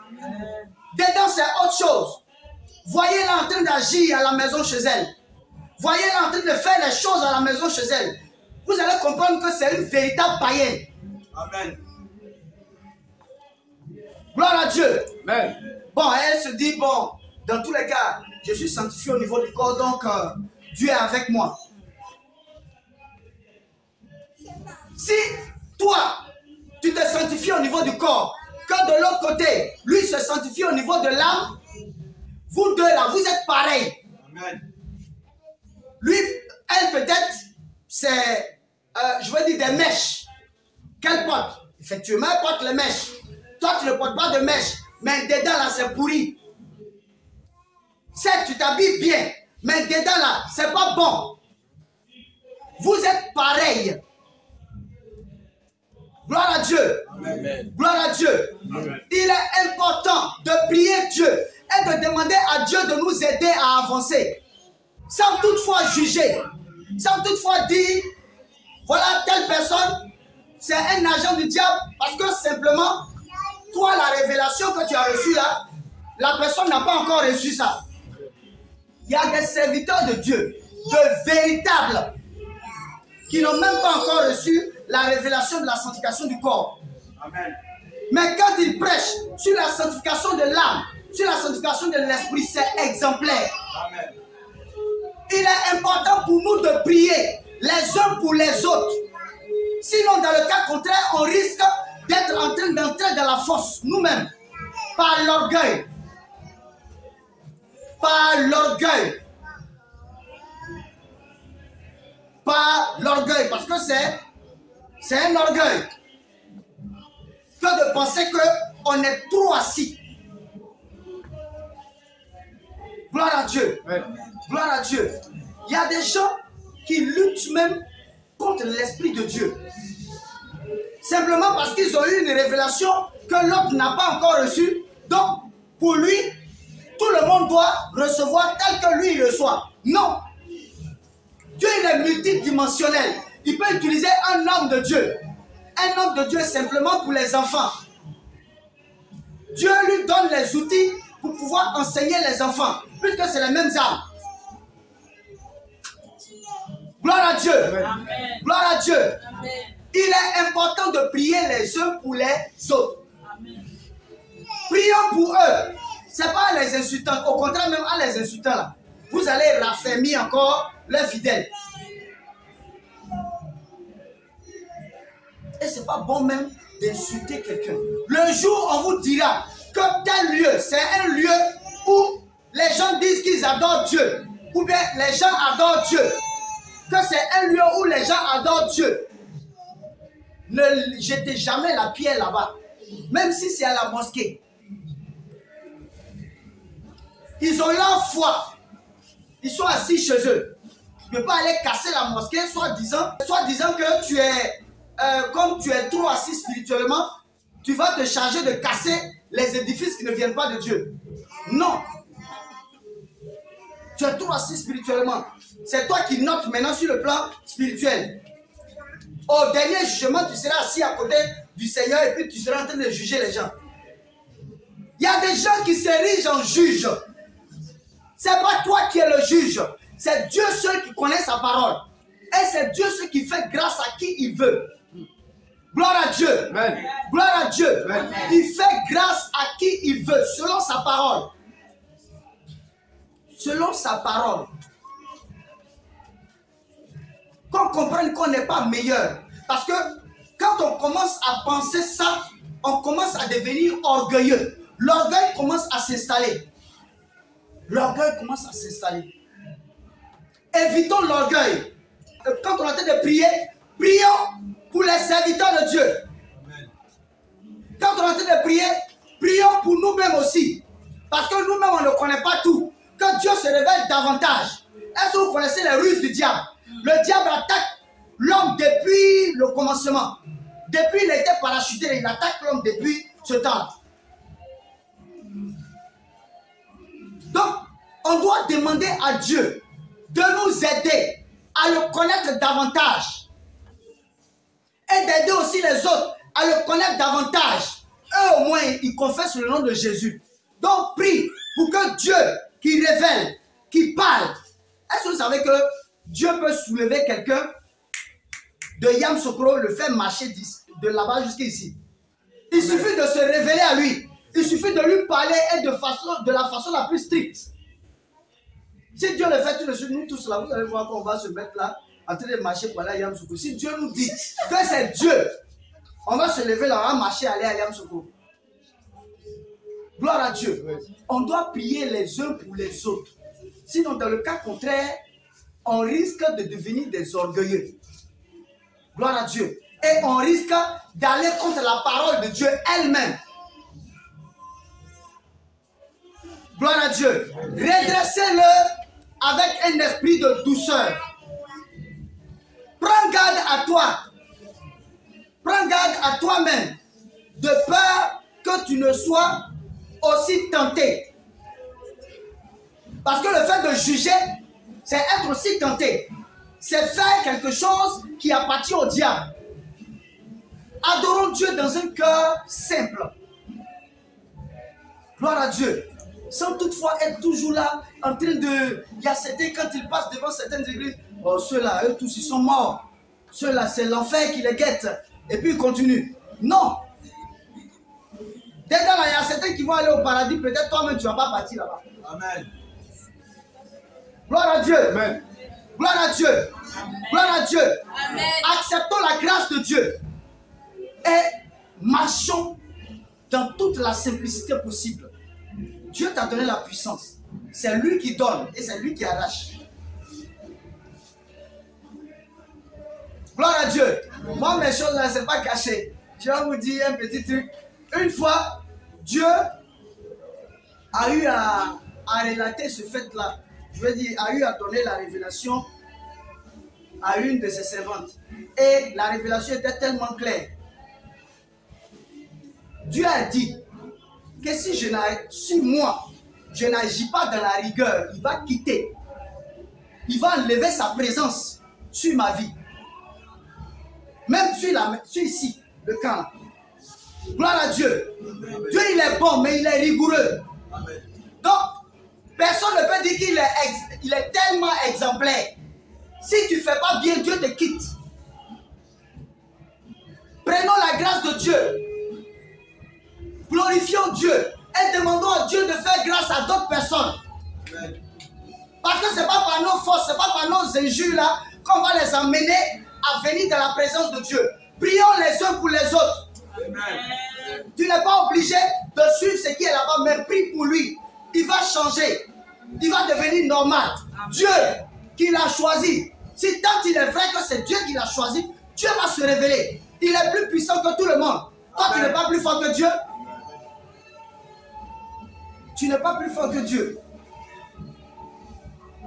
Dedans c'est autre chose. Voyez-la en train d'agir à la maison chez elle. Voyez-la en train de faire les choses à la maison chez elle. Vous allez comprendre que c'est une véritable païenne. Amen. Gloire à Dieu. Amen. Bon, elle se dit, bon, dans tous les cas, je suis sanctifié au niveau du corps, donc Dieu est avec moi. Si toi, tu te sanctifies au niveau du corps, que de l'autre côté, lui se sanctifie au niveau de l'âme, vous deux là, vous êtes pareils. Amen. Lui, elle peut-être, c'est, je veux dire, des mèches. Qu'elle porte? Effectivement, elle porte les mèches. Toi, tu ne portes pas de mèches, mais dedans là, c'est pourri. Certes, tu t'habilles bien, mais dedans là, c'est pas bon. Vous êtes pareils. Gloire à Dieu. Amen. Gloire à Dieu. Amen. Il est important de prier Dieu et de demander à Dieu de nous aider à avancer. Sans toutefois juger. Sans toutefois dire, voilà telle personne, c'est un agent du diable. Parce que simplement, toi, la révélation que tu as reçue là, la personne n'a pas encore reçu ça. Il y a des serviteurs de Dieu, de véritables, qui n'ont même pas encore reçu la révélation de la sanctification du corps. Amen. Mais quand ils prêchent sur la sanctification de l'âme, sur la sanctification de l'esprit, c'est exemplaire. Amen. Il est important pour nous de prier les uns pour les autres. Sinon, dans le cas contraire, on risque d'être en train d'entrer dans la fosse nous-mêmes. Par l'orgueil. Par l'orgueil. Par l'orgueil. Parce que c'est un orgueil. Que de penser qu'on est trop assis. Gloire à Dieu. Ouais. Gloire à Dieu. Il y a des gens qui luttent même contre l'Esprit de Dieu. Simplement parce qu'ils ont eu une révélation que l'autre n'a pas encore reçue. Donc, pour lui, tout le monde doit recevoir tel que lui il reçoit. Non. Dieu, il est multidimensionnel. Il peut utiliser un homme de Dieu. Un homme de Dieu simplement pour les enfants. Dieu lui donne les outils pour pouvoir enseigner les enfants, puisque c'est les mêmes armes. Gloire à Dieu. Amen. Gloire à Dieu. Amen. Il est important de prier les uns pour les autres. Amen. Prions pour eux. Ce n'est pas les insultants. Au contraire, même à les insultants, là, vous allez raffermir encore leurs fidèles. Et ce n'est pas bon même d'insulter quelqu'un. Le jour où on vous dira que tel lieu, c'est un lieu où les gens disent qu'ils adorent Dieu, ou bien les gens adorent Dieu, que c'est un lieu où les gens adorent Dieu, ne jetez jamais la pierre là-bas, même si c'est à la mosquée. Ils ont leur foi, ils sont assis chez eux. Tu ne peux pas aller casser la mosquée, soit disant que tu es, comme tu es trop assis spirituellement, tu vas te charger de casser les édifices qui ne viennent pas de Dieu. Non. Tu es trop assis spirituellement. C'est toi qui notes maintenant sur le plan spirituel. Au dernier jugement, tu seras assis à côté du Seigneur et puis tu seras en train de juger les gens. Il y a des gens qui s'érigent en juge. Ce n'est pas toi qui es le juge. C'est Dieu seul qui connaît sa parole. Et c'est Dieu seul qui fait grâce à qui il veut. Gloire à Dieu. Amen. Gloire à Dieu. Amen. Il fait grâce à qui il veut, selon sa parole. Selon sa parole. Qu'on comprenne qu'on n'est pas meilleur. Parce que quand on commence à penser ça, on commence à devenir orgueilleux. L'orgueil commence à s'installer. L'orgueil commence à s'installer. Évitons l'orgueil. Quand on est en train de prier, prions pour les serviteurs de Dieu. Amen. Quand on est en train de prier, prions pour nous-mêmes aussi. Parce que nous-mêmes, on ne connaît pas tout. Que Dieu se révèle davantage. Est-ce que vous connaissez les ruses du diable? Le diable attaque l'homme depuis le commencement. Depuis il était parachuté, il attaque l'homme depuis ce temps. Donc, on doit demander à Dieu de nous aider à le connaître davantage. Et d'aider aussi les autres à le connaître davantage. Eux, au moins, ils confessent le nom de Jésus. Donc, prie pour que Dieu, qui révèle, qui parle. Est-ce que vous savez que Dieu peut soulever quelqu'un de Yamoussoukro, le faire marcher de là-bas jusqu'ici? Il suffit de se révéler à lui. Il suffit de lui parler et de la façon la plus stricte. Si Dieu le fait tout de suite, nous tous là, vous allez voir qu'on va se mettre là, en train de marcher pour aller à Yamoussoukro. Si Dieu nous dit que c'est Dieu, on va se lever là, on va marcher, aller à Yamoussoukro. Gloire à Dieu. On doit prier les uns pour les autres. Sinon, dans le cas contraire, on risque de devenir des orgueilleux. Gloire à Dieu. Et on risque d'aller contre la parole de Dieu elle-même. Gloire à Dieu. Redressez-le avec un esprit de douceur. Prends garde à toi. Prends garde à toi-même. De peur que tu ne sois aussi tenté. Parce que le fait de juger, c'est être aussi tenté. C'est faire quelque chose qui appartient au diable. Adorons Dieu dans un cœur simple. Gloire à Dieu. Sans toutefois être toujours là, en train de... Il y a certains, quand ils passent devant certaines églises, oh, ceux-là, eux tous, ils sont morts. Ceux-là, c'est l'enfer qui les guette. Et puis ils continuent. Non. Dès là, il y a certains qui vont aller au paradis. Peut-être toi-même, tu ne vas pas partir là-bas. Amen. Gloire à Dieu. Amen. Gloire à Dieu. Gloire à Dieu. Amen. Acceptons la grâce de Dieu et marchons dans toute la simplicité possible. Dieu t'a donné la puissance. C'est lui qui donne et c'est lui qui arrache. Gloire à Dieu. Moi, mes choses là, ce n'est pas caché. Je vais vous dire un petit truc. Une fois, Dieu a eu à relater ce fait-là. Je veux dire, a eu à donner la révélation à une de ses servantes. Et la révélation était tellement claire. Dieu a dit que si moi, je n'agis pas dans la rigueur, il va quitter. Il va enlever sa présence sur ma vie. Même sur ici, le camp. Gloire à Dieu. Dieu, il est bon, mais il est rigoureux. Donc, personne ne peut dire qu'il est tellement exemplaire. Si tu ne fais pas bien, Dieu te quitte. Prenons la grâce de Dieu. Glorifions Dieu. Et demandons à Dieu de faire grâce à d'autres personnes. Parce que ce n'est pas par nos forces, ce n'est pas par nos injures là qu'on va les emmener à venir dans la présence de Dieu. Prions les uns pour les autres. Amen. Tu n'es pas obligé de suivre ce qui est là-bas, mais prie pour lui. Il va changer. Il va devenir normal. Amen. Dieu qui l'a choisi. Si tant il est vrai que c'est Dieu qui l'a choisi, Dieu va se révéler. Il est plus puissant que tout le monde. Toi, tu n'es pas plus fort que Dieu. Tu n'es pas plus fort que Dieu.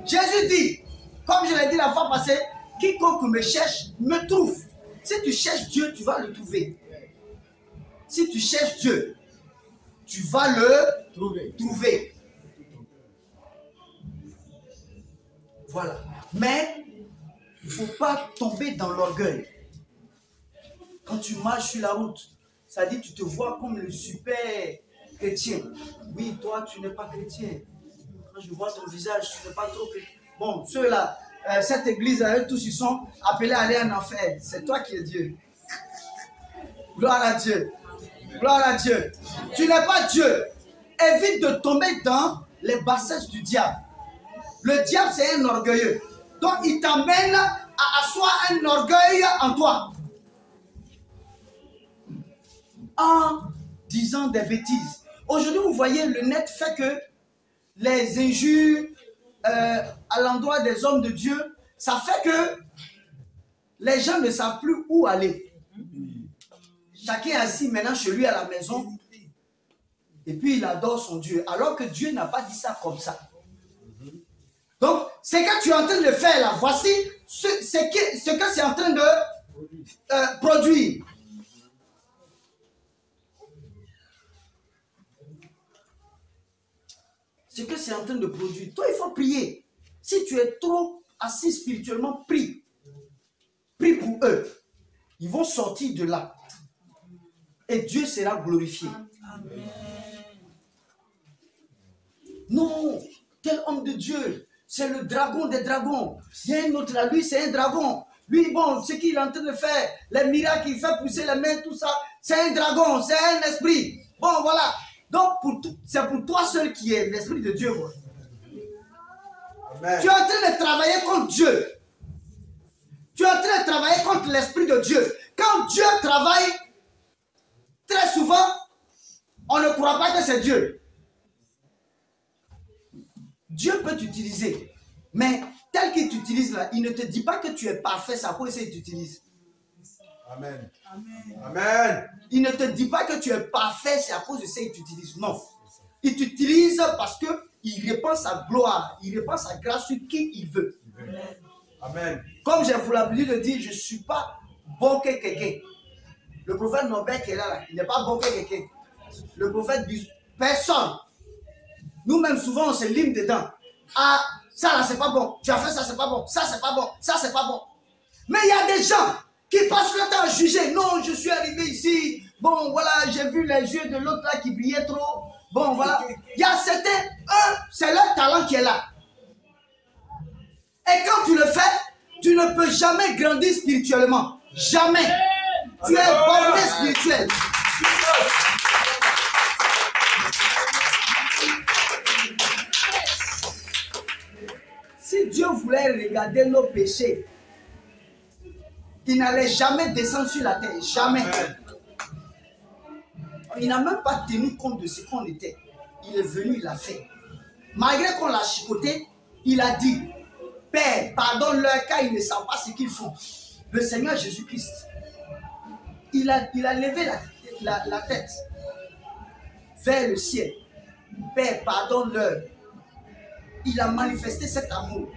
Jésus dit, comme je l'ai dit la fois passée, quiconque me cherche, me trouve. Si tu cherches Dieu, tu vas le trouver. Si tu cherches Dieu, tu vas le trouver. Voilà. Mais il ne faut pas tomber dans l'orgueil. Quand tu marches sur la route, ça dit tu te vois comme le super chrétien. Oui, toi, tu n'es pas chrétien. Quand je vois ton visage, tu n'es pas trop chrétien. Bon, ceux-là, cette église, eux tous, ils sont appelés à aller en enfer. C'est toi qui es Dieu. Gloire à Dieu. Gloire à Dieu. Tu n'es pas Dieu. Évite de tomber dans les bassesses du diable. Le diable, c'est un orgueilleux. Donc, il t'amène à asseoir un orgueil en toi. En disant des bêtises. Aujourd'hui, vous voyez, le net fait que les injures à l'endroit des hommes de Dieu, ça fait que les gens ne savent plus où aller. Chacun est assis maintenant chez lui à la maison et puis il adore son Dieu. Alors que Dieu n'a pas dit ça comme ça. Donc, ce que tu es en train de faire là, voici ce que c'est en train de produire. Ce que c'est en train de produire. Toi, il faut prier. Si tu es trop assis spirituellement, prie. Prie pour eux. Ils vont sortir de là. Et Dieu sera glorifié. Amen. Non, tel homme de Dieu, c'est le dragon des dragons. Il y a un autre là, lui c'est un dragon. Lui, bon, ce qu'il est en train de faire, les miracles qu'il fait pousser les mains, tout ça, c'est un dragon, c'est un esprit. Bon, voilà. Donc, c'est pour toi seul qui est l'esprit de Dieu. Amen. Tu es en train de travailler contre Dieu. Tu es en train de travailler contre l'esprit de Dieu. Quand Dieu travaille, très souvent, on ne croit pas que c'est Dieu. Dieu peut t'utiliser, mais tel qu'il t'utilise là, il ne te dit pas que tu es parfait, c'est à cause de ça qu'il t'utilise. Amen. Amen. Amen. Il ne te dit pas que tu es parfait, c'est à cause de ça qu'il t'utilise. Non. Il t'utilise parce qu'il répand sa gloire, il répand sa grâce sur qui il veut. Amen. Comme j'ai vous l'habitude de dire, je ne suis pas bon que quelqu'un. Le prophète Norbert qui est là, il n'est pas bon que quelqu'un. Le prophète dit personne. Nous-mêmes, souvent, on se lime dedans. Ah, ça là, c'est pas bon. Tu as fait ça, c'est pas bon. Ça, c'est pas bon. Ça, c'est pas bon. Mais il y a des gens qui passent le temps à juger. Non, je suis arrivé ici. Bon, voilà, j'ai vu les yeux de l'autre là qui brillaient trop. Bon, voilà. Il y a certains, eux, c'est leur talent qui est là. Et quand tu le fais, tu ne peux jamais grandir spirituellement. Jamais. Tu es borné spirituel. Si voulait regarder nos péchés, il n'allait jamais descendre sur la terre. Jamais. Il n'a même pas tenu compte de ce qu'on était. Il est venu, il l'a fait. Malgré qu'on l'a chicoté, il a dit, Père, pardonne-leur car ils ne savent pas ce qu'ils font. Le Seigneur Jésus-Christ, il a levé la tête vers le ciel. Père, pardonne-leur. Il a manifesté cet amour.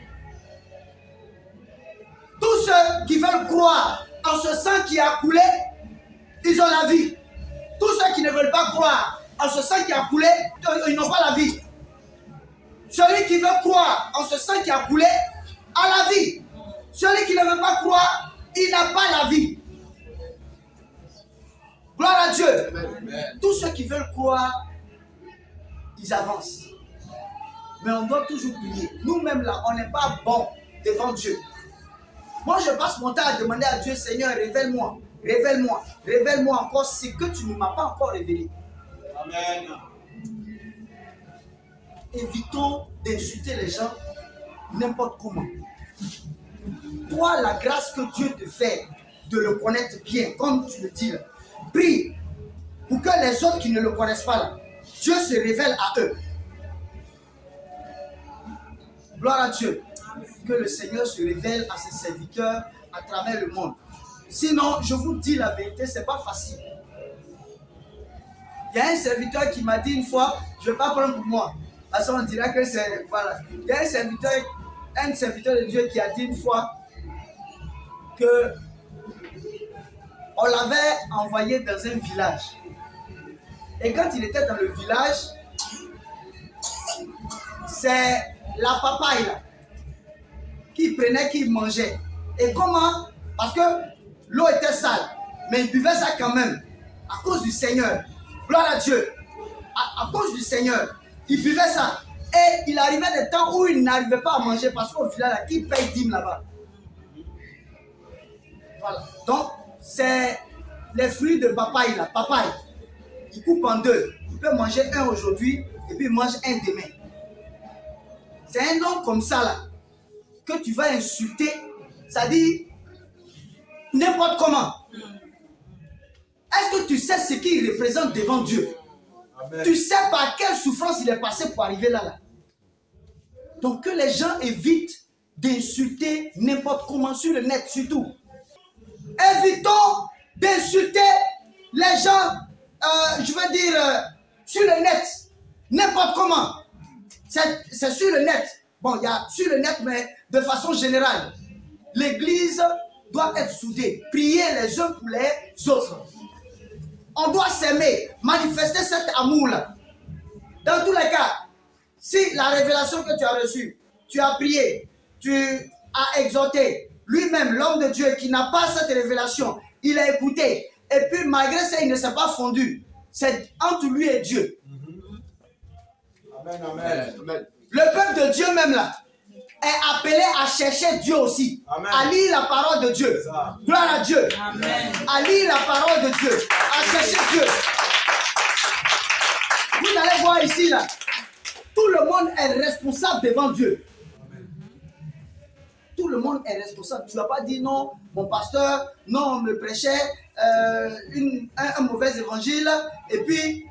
Tous ceux qui veulent croire en ce sang qui a coulé, ils ont la vie. Tous ceux qui ne veulent pas croire en ce sang qui a coulé, ils n'ont pas la vie. Celui qui veut croire en ce sang qui a coulé a la vie. Celui qui ne veut pas croire, il n'a pas la vie. Gloire à Dieu. Amen. Tous ceux qui veulent croire, ils avancent. Mais on doit toujours prier. Nous-mêmes là, on n'est pas bons devant Dieu. Moi, je passe mon temps à demander à Dieu, Seigneur, révèle-moi, révèle-moi, révèle-moi encore ce que tu ne m'as pas encore révélé. Amen. Évitons d'insulter les gens n'importe comment. Toi, la grâce que Dieu te fait de le connaître bien, comme tu le dis là, prie pour que les autres qui ne le connaissent pas là, Dieu se révèle à eux. Gloire à Dieu. Que le Seigneur se révèle à ses serviteurs à travers le monde. Sinon, je vous dis la vérité, ce n'est pas facile. Il y a un serviteur qui m'a dit une fois, je ne vais pas prendre pour moi, parce qu'on dirait que c'est... Voilà. Il y a un serviteur de Dieu qui a dit une fois que on l'avait envoyé dans un village. Et quand il était dans le village, c'est la papaye là, qui prenait, qui mangeait. Et comment? Parce que l'eau était sale, mais il buvait ça quand même, à cause du Seigneur. Gloire à Dieu. À cause du Seigneur, il buvait ça. Et il arrivait des temps où il n'arrivait pas à manger, parce qu'au village, là, qui paye dîme là-bas? Voilà. Donc, c'est les fruits de papaye là, papaye. Il coupe en deux. Il peut manger un aujourd'hui, et puis il mange un demain. C'est un homme comme ça là, que tu vas insulter, ça dit n'importe comment. Est-ce que tu sais ce qu'il représente devant Dieu? Amen. Tu sais par quelle souffrance il est passé pour arriver là. Donc que les gens évitent d'insulter n'importe comment sur le net surtout. Évitons d'insulter les gens, je veux dire, sur le net, n'importe comment. C'est sur le net. Bon, il y a sur le net, mais de façon générale. L'église doit être soudée. Prier les uns pour les autres. On doit s'aimer, manifester cet amour-là. Dans tous les cas, si la révélation que tu as reçue, tu as prié, tu as exhorté, lui-même, l'homme de Dieu qui n'a pas cette révélation, il a écouté, et puis malgré ça, il ne s'est pas fondu. C'est entre lui et Dieu. Amen, amen. Le peuple de Dieu même là est appelé à chercher Dieu aussi. Amen. À lire la parole de Dieu. Gloire à Dieu. Amen. À lire la parole de Dieu. À chercher Dieu. Vous allez voir ici là. Tout le monde est responsable devant Dieu. Amen. Tout le monde est responsable. Tu ne vas pas dire non, mon pasteur, non, on me prêchait un mauvais évangile. Et puis,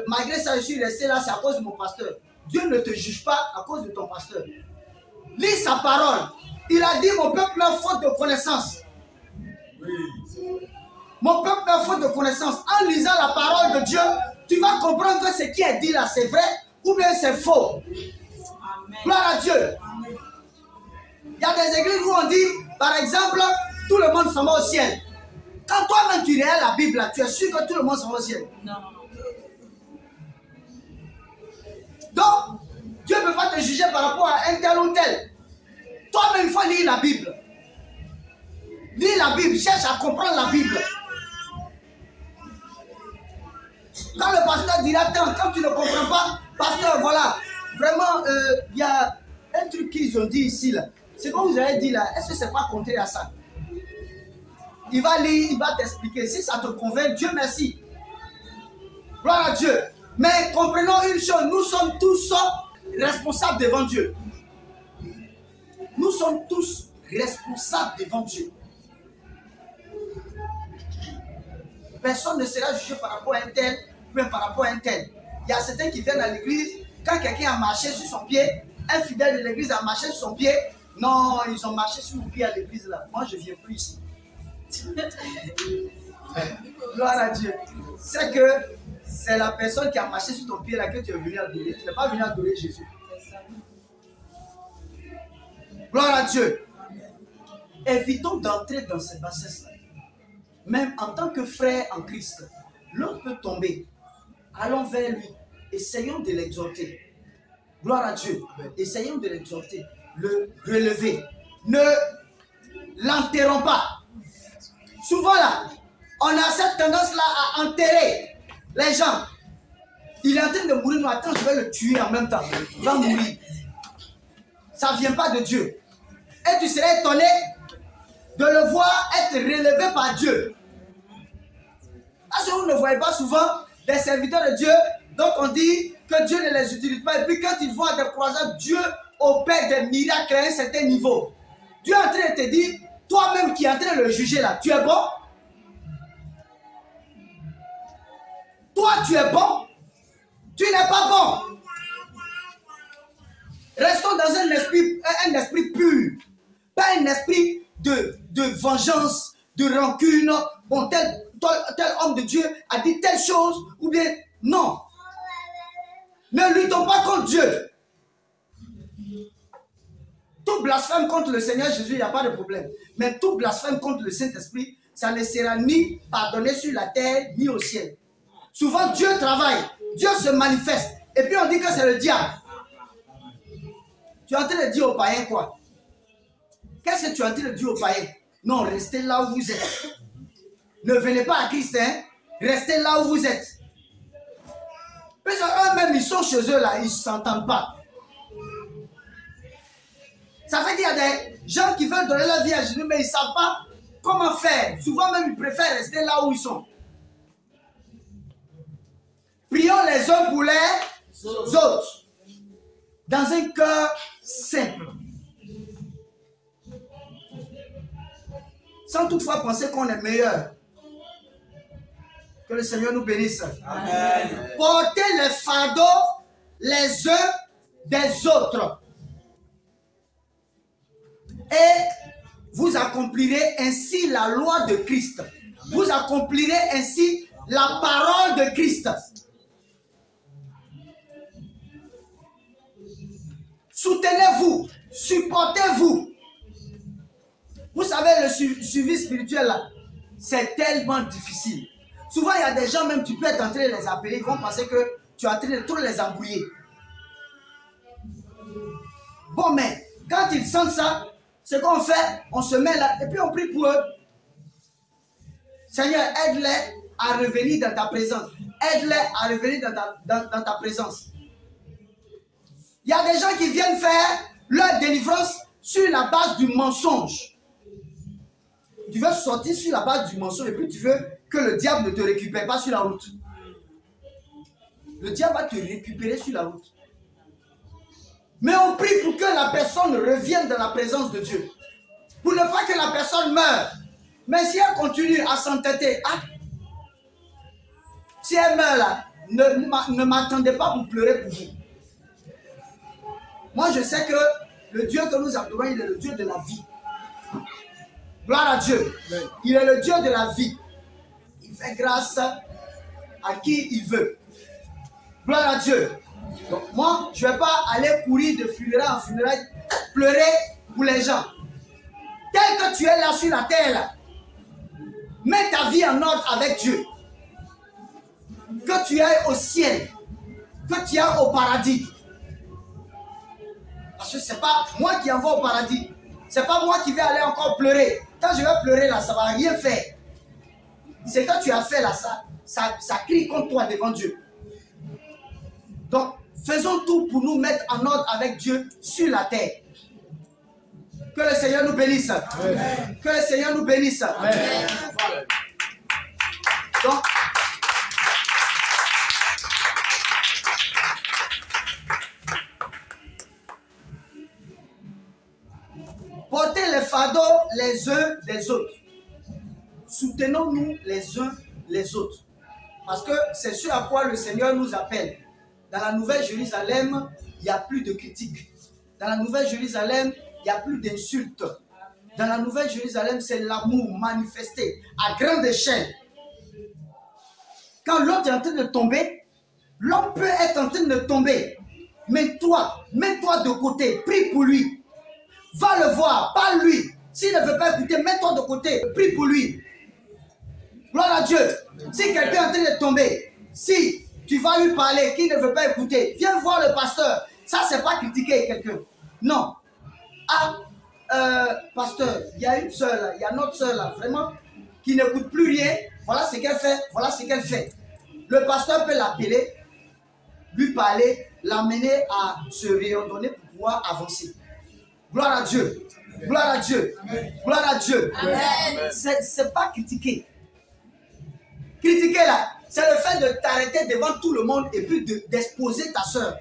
malgré ça, je suis resté là, c'est à cause de mon pasteur. Dieu ne te juge pas à cause de ton pasteur. Lis sa parole. Il a dit, mon peuple a faute de connaissance. Oui. Mon peuple a faute de connaissance. En lisant la parole de Dieu, tu vas comprendre que ce qui est dit là, c'est vrai ou bien c'est faux. Amen. Gloire à Dieu. Amen. Il y a des églises où on dit, par exemple, tout le monde s'en va au ciel. Quand toi-même tu lis la Bible, là, tu es sûr que tout le monde s'en va au ciel. Non. Donc, Dieu ne peut pas te juger par rapport à un tel ou tel. Toi-même, il faut lire la Bible. Lis la Bible, cherche à comprendre la Bible. Quand le pasteur dira tant, quand tu ne comprends pas, pasteur, voilà, vraiment, il y a un truc qu'ils ont dit ici, là. C'est comme vous avez dit là, est-ce que c'est pas contraire à ça? Il va lire, il va t'expliquer. Si ça te convainc, Dieu merci. Gloire à Dieu. Mais comprenons une chose, nous sommes tous responsables devant Dieu. Nous sommes tous responsables devant Dieu. Personne ne sera jugé par rapport à un tel, ou même par rapport à un tel. Il y a certains qui viennent à l'église, quand quelqu'un a marché sur son pied, un fidèle de l'église a marché sur son pied. Non, ils ont marché sur mon pied à l'église là. Moi, je ne viens plus ici. Gloire à Dieu. C'est que c'est la personne qui a marché sur ton pied là que tu es venu adorer. Tu n'es pas venu adorer Jésus. Gloire à Dieu. Évitons d'entrer dans ces bassesses-là. Même en tant que frère en Christ, l'autre peut tomber. Allons vers lui. Essayons de l'exhorter. Gloire à Dieu. Essayons de l'exhorter. Le relever. Ne l'enterrons pas. Souvent là, on a cette tendance-là à enterrer les gens. Il est en train de mourir, nous attends, je vais le tuer en même temps. Il va mourir. Ça ne vient pas de Dieu. Et tu serais étonné de le voir être relevé par Dieu. Parce que vous ne voyez pas souvent des serviteurs de Dieu, donc on dit que Dieu ne les utilise pas. Et puis quand ils voient des croisades, Dieu opère des miracles à un certain niveau. Dieu est en train de te dire, toi-même qui es en train de le juger là, tu es bon? Toi, tu es bon? Tu n'es pas bon. Restons dans un esprit pur. Pas un esprit de vengeance, de rancune. Bon, tel homme de Dieu a dit telle chose, ou bien non. Ne luttons pas contre Dieu. Tout blasphème contre le Seigneur Jésus, il n'y a pas de problème. Mais tout blasphème contre le Saint-Esprit, ça ne sera ni pardonné sur la terre, ni au ciel. Souvent, Dieu travaille, Dieu se manifeste. Et puis on dit que c'est le diable. Tu es en train de dire aux païens quoi? Qu'est-ce que tu es en train de dire aux païens? Non, restez là où vous êtes. Ne venez pas à Christ, hein? Restez là où vous êtes. Parce qu'eux-mêmes, ils sont chez eux là, ils ne s'entendent pas. Ça fait qu'il y a des gens qui veulent donner la vie à Jésus, mais ils ne savent pas comment faire. Souvent même, ils préfèrent rester là où ils sont. Prions les uns pour les autres. Dans un cœur simple. Sans toutefois penser qu'on est meilleur. Que le Seigneur nous bénisse. Amen. Portez les fardeaux les uns des autres. Et vous accomplirez ainsi la loi de Christ. Vous accomplirez ainsi la parole de Christ. Soutenez-vous, supportez-vous. Vous savez, le suivi spirituel là, c'est tellement difficile. Souvent, il y a des gens, même tu peux être en train de les appeler, ils vont penser que tu es en train de trop les embrouiller. Bon, mais quand ils sentent ça, ce qu'on fait, on se met là et puis on prie pour eux. Seigneur, aide-les à revenir dans ta présence. Aide-les à revenir dans ta présence. Il y a des gens qui viennent faire leur délivrance sur la base du mensonge. Tu veux sortir sur la base du mensonge et puis tu veux que le diable ne te récupère pas sur la route. Le diable va te récupérer sur la route. Mais on prie pour que la personne revienne dans la présence de Dieu. Pour ne pas que la personne meure. Mais si elle continue à s'entêter, si elle meurt là, ne m'attendez pas pour pleurer pour vous. Moi je sais que le Dieu que nous adorons, il est le Dieu de la vie. Gloire à Dieu. Il est le Dieu de la vie. Il fait grâce à qui il veut. Gloire à Dieu. Donc moi, je ne vais pas aller courir de funérailles en funérailles, pleurer pour les gens. Tel que tu es là sur la terre, là, mets ta vie en ordre avec Dieu. Que tu ailles au ciel, que tu ailles au paradis. Parce que ce n'est pas moi qui envoie au paradis. Ce n'est pas moi qui vais aller encore pleurer. Quand je vais pleurer là, ça ne va rien faire. C'est que tu as fait là, ça crie contre toi devant Dieu. Donc, faisons tout pour nous mettre en ordre avec Dieu sur la terre. Que le Seigneur nous bénisse. Amen. Que le Seigneur nous bénisse. Amen. Donc, les uns des autres. Soutenons-nous les uns les autres. Parce que c'est ce à quoi le Seigneur nous appelle. Dans la Nouvelle Jérusalem, il n'y a plus de critiques. Dans la Nouvelle Jérusalem, il n'y a plus d'insultes. Dans la Nouvelle Jérusalem, c'est l'amour manifesté à grande échelle. Quand l'autre est en train de tomber, l'homme peut être en train de tomber. Mais toi, mets-toi de côté, prie pour lui. Va le voir, parle-lui. S'il ne veut pas écouter, mets-toi de côté, prie pour lui. Gloire à Dieu. Si quelqu'un est en train de tomber, si tu vas lui parler, qu'il ne veut pas écouter, viens voir le pasteur. Ça, c'est pas critiquer quelqu'un. Non. Ah, pasteur, il y a une soeur là, il y a notre soeur là, vraiment, qui n'écoute plus rien. Voilà ce qu'elle fait, voilà ce qu'elle fait. Le pasteur peut l'appeler, lui parler, l'amener à se réordonner pour pouvoir avancer. Gloire à Dieu. Gloire à Dieu. Gloire à Dieu. C'est pas critiquer. Critiquer là, c'est le fait de t'arrêter devant tout le monde et puis d'exposer ta soeur.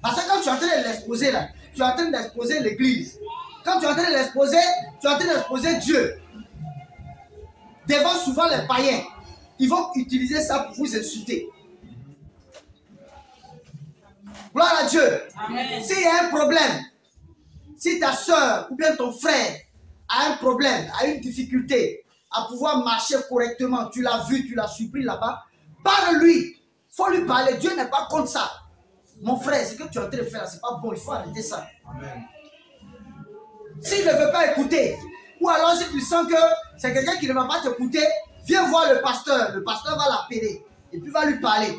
Parce que quand tu es en train de l'exposer là, tu es en train d'exposer l'église. Quand tu es en train de l'exposer, tu es en train d'exposer Dieu. Devant souvent les païens, ils vont utiliser ça pour vous insulter. Gloire à Dieu. S'il y a un problème, si ta soeur ou bien ton frère a un problème, a une difficulté à pouvoir marcher correctement, tu l'as vu, tu l'as surpris là-bas, parle-lui. Il faut lui parler. Dieu n'est pas contre ça. Mon frère, ce que tu es en train de faire, c'est pas bon, il faut arrêter ça. S'il ne veut pas écouter, ou alors si tu sens que c'est quelqu'un qui ne va pas t'écouter, viens voir le pasteur. Le pasteur va l'appeler et puis va lui parler.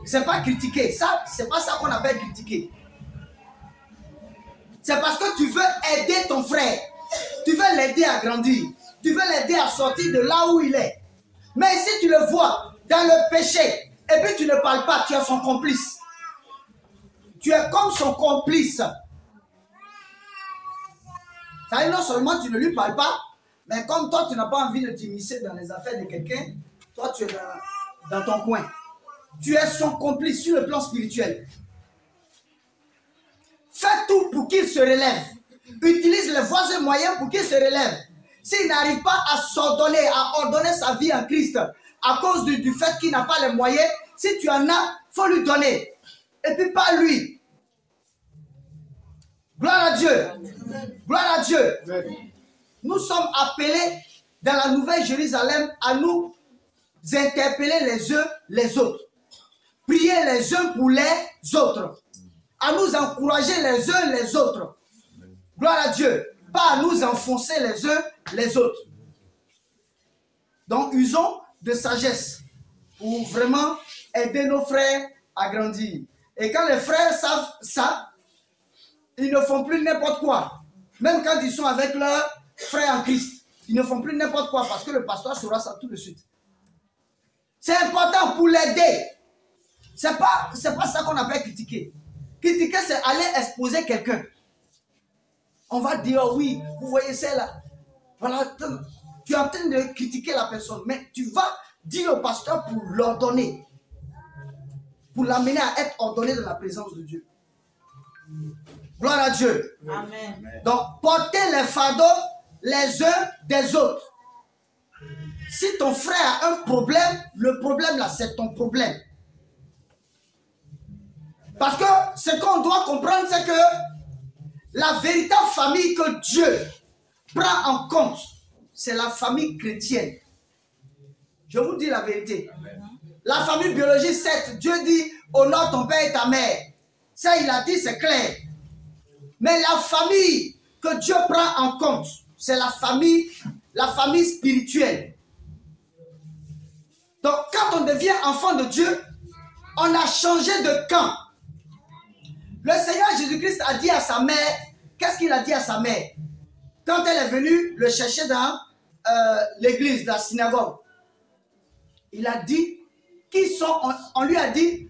C'est pas critiquer. Ça, c'est pas ça qu'on appelle critiquer. C'est parce que tu veux aider ton frère. Tu veux l'aider à grandir. Tu veux l'aider à sortir de là où il est. Mais si tu le vois dans le péché et puis tu ne parles pas, tu es son complice. Tu es comme son complice. Ça veut dire non seulement tu ne lui parles pas, mais comme toi tu n'as pas envie de t'immiscer dans les affaires de quelqu'un, toi tu es dans ton coin. Tu es son complice sur le plan spirituel. Fais tout pour qu'il se relève. Utilise les voies et moyens pour qu'il se relève. S'il n'arrive pas à s'ordonner, à ordonner sa vie en Christ, à cause du fait qu'il n'a pas les moyens, si tu en as, il faut lui donner. Et puis pas lui. Gloire à Dieu. Gloire à Dieu. Nous sommes appelés dans la Nouvelle Jérusalem à nous interpeller les uns les autres. Prier les uns pour les autres. À nous encourager les uns les autres. Gloire à Dieu. Pas à nous enfoncer les uns les autres. Donc, usons de sagesse pour vraiment aider nos frères à grandir. Et quand les frères savent ça, ils ne font plus n'importe quoi. Même quand ils sont avec leurs frères en Christ, ils ne font plus n'importe quoi parce que le pasteur saura ça tout de suite. C'est important pour l'aider. C'est pas ça qu'on appelle critiquer. Critiquer, c'est aller exposer quelqu'un. On va dire, oh oui, vous voyez celle-là. Voilà, tu es en train de critiquer la personne, mais tu vas dire au pasteur pour l'ordonner. Pour l'amener à être ordonné dans la présence de Dieu. Gloire à Dieu. Amen. Donc, portez les fardeaux les uns des autres. Si ton frère a un problème, le problème là, c'est ton problème. Parce que ce qu'on doit comprendre, c'est que la véritable famille que Dieu prend en compte, c'est la famille chrétienne. Je vous dis la vérité. La famille biologique, certes, Dieu dit, honore ton père et ta mère. Ça, il a dit, c'est clair. Mais la famille que Dieu prend en compte, c'est la famille spirituelle. Donc, quand on devient enfant de Dieu, on a changé de camp. Le Seigneur Jésus-Christ a dit à sa mère, qu'est-ce qu'il a dit à sa mère? Quand elle est venue le chercher dans l'église, dans la synagogue, il a dit, on lui a dit,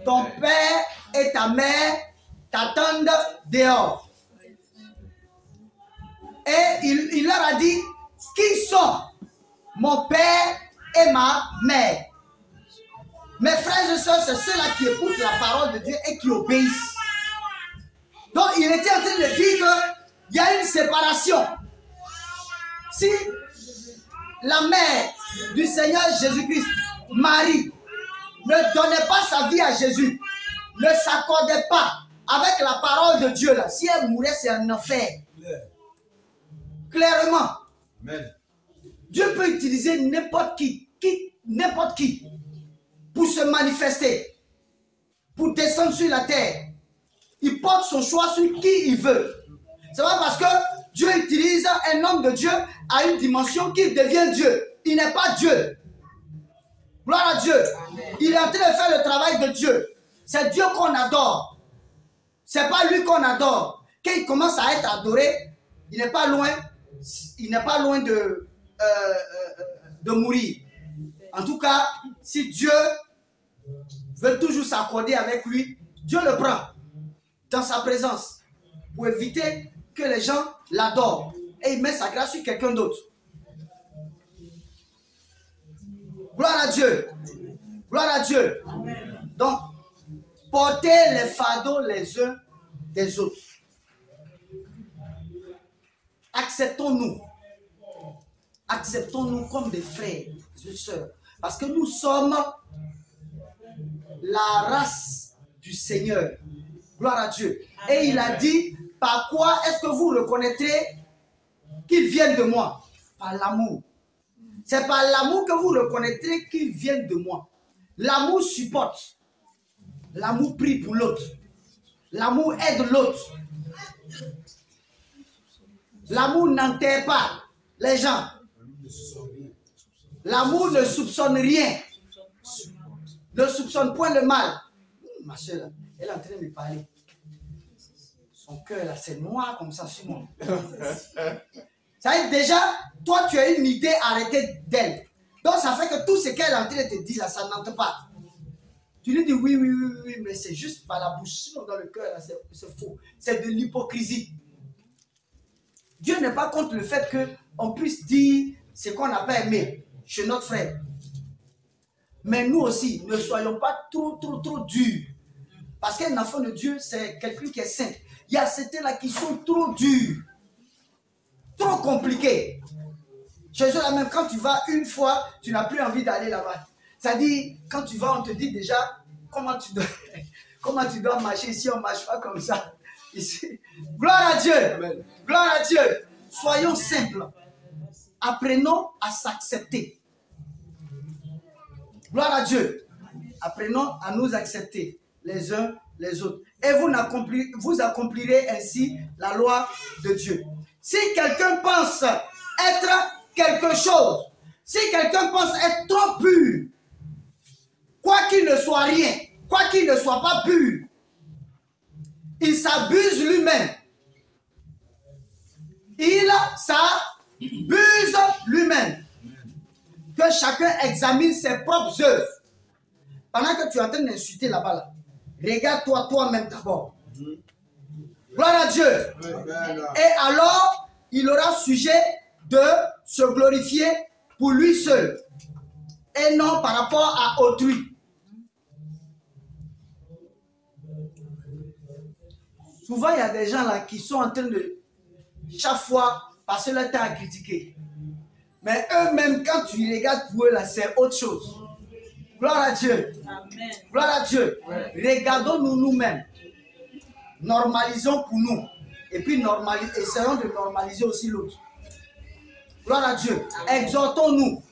ton père et ta mère t'attendent dehors. Et il leur a dit, qui sont mon père et ma mère? Mes frères et sœurs, c'est ceux-là qui écoutent la parole de Dieu et qui obéissent. Donc, il était en train de dire qu'il y a une séparation Si la mère du Seigneur Jésus-Christ, Marie, ne donnait pas sa vie à Jésus, ne s'accordait pas avec la parole de Dieu, là, si elle mourait, c'est un enfer. Clairement. Amen. Dieu peut utiliser n'importe qui, pour se manifester, pour descendre sur la terre. Il porte son choix sur qui il veut. C'est pas parce que Dieu utilise un homme de Dieu à une dimension qu'il devient Dieu. Il n'est pas Dieu. Gloire à Dieu. Il est en train de faire le travail de Dieu. C'est Dieu qu'on adore. C'est pas lui qu'on adore. Quand il commence à être adoré, il n'est pas loin de mourir. En tout cas, si Dieu veut toujours s'accorder avec lui, Dieu le prend dans sa présence pour éviter que les gens l'adorent et il met sa grâce sur quelqu'un d'autre. Gloire à Dieu. Gloire à Dieu. Donc, portez les fardeaux les uns des autres. Acceptons-nous. Acceptons-nous comme des frères et sœurs. Parce que nous sommes la race du Seigneur. Gloire à Dieu. Et il a dit, par quoi est-ce que vous reconnaîtrez qu'ils viennent de moi? Par l'amour. C'est par l'amour que vous reconnaîtrez qu'ils viennent de moi. L'amour supporte. L'amour prie pour l'autre. L'amour aide l'autre. L'amour n'enterre pas les gens. L'amour ne soupçonne rien. Ne soupçonne point le mal. Ma soeur, elle est en train de me parler. Son cœur là, c'est noir comme ça sur moi. Ça veut dire déjà, toi tu as une idée arrêtée d'elle. Donc ça fait que tout ce qu'elle est en train de te dire là, ça n'entre pas. Tu lui dis oui, mais c'est juste par la bouche. Sinon dans le cœur là, c'est faux. C'est de l'hypocrisie. Dieu n'est pas contre le fait qu'on puisse dire ce qu'on n'a pas aimé chez notre frère. Mais nous aussi, ne soyons pas trop durs. Parce qu'un enfant de Dieu, c'est quelqu'un qui est saint. Il y a certains là qui sont trop durs. Trop compliqués. Chez eux là même, quand tu vas une fois, tu n'as plus envie d'aller là-bas. C'est-à-dire, quand tu vas, on te dit déjà comment tu dois marcher. Ici, on ne marche pas comme ça. Ici. Gloire à Dieu. Amen. Gloire à Dieu. Soyons simples. Apprenons à s'accepter. Gloire à Dieu. Apprenons à nous accepter les uns les autres. Et vous accomplirez ainsi la loi de Dieu. Si quelqu'un pense être quelque chose, si quelqu'un pense être trop pur, quoi qu'il ne soit rien, quoi qu'il ne soit pas pur, il s'abuse lui-même. Il s'abuse lui-même. Que chacun examine ses propres œuvres. Pendant que tu es en train d'insulter là-bas, là, regarde-toi toi-même d'abord. Gloire à Dieu. Et alors, il aura sujet de se glorifier pour lui seul. Et non par rapport à autrui. Souvent, il y a des gens là qui sont en train de, chaque fois, passer leur temps à critiquer. Mais eux-mêmes, quand tu regardes pour eux, là, c'est autre chose. Gloire à Dieu. Amen. Gloire à Dieu. Ouais. Regardons-nous nous-mêmes. Normalisons pour nous. Et puis essayons de normaliser aussi l'autre. Gloire à Dieu. Exhortons-nous.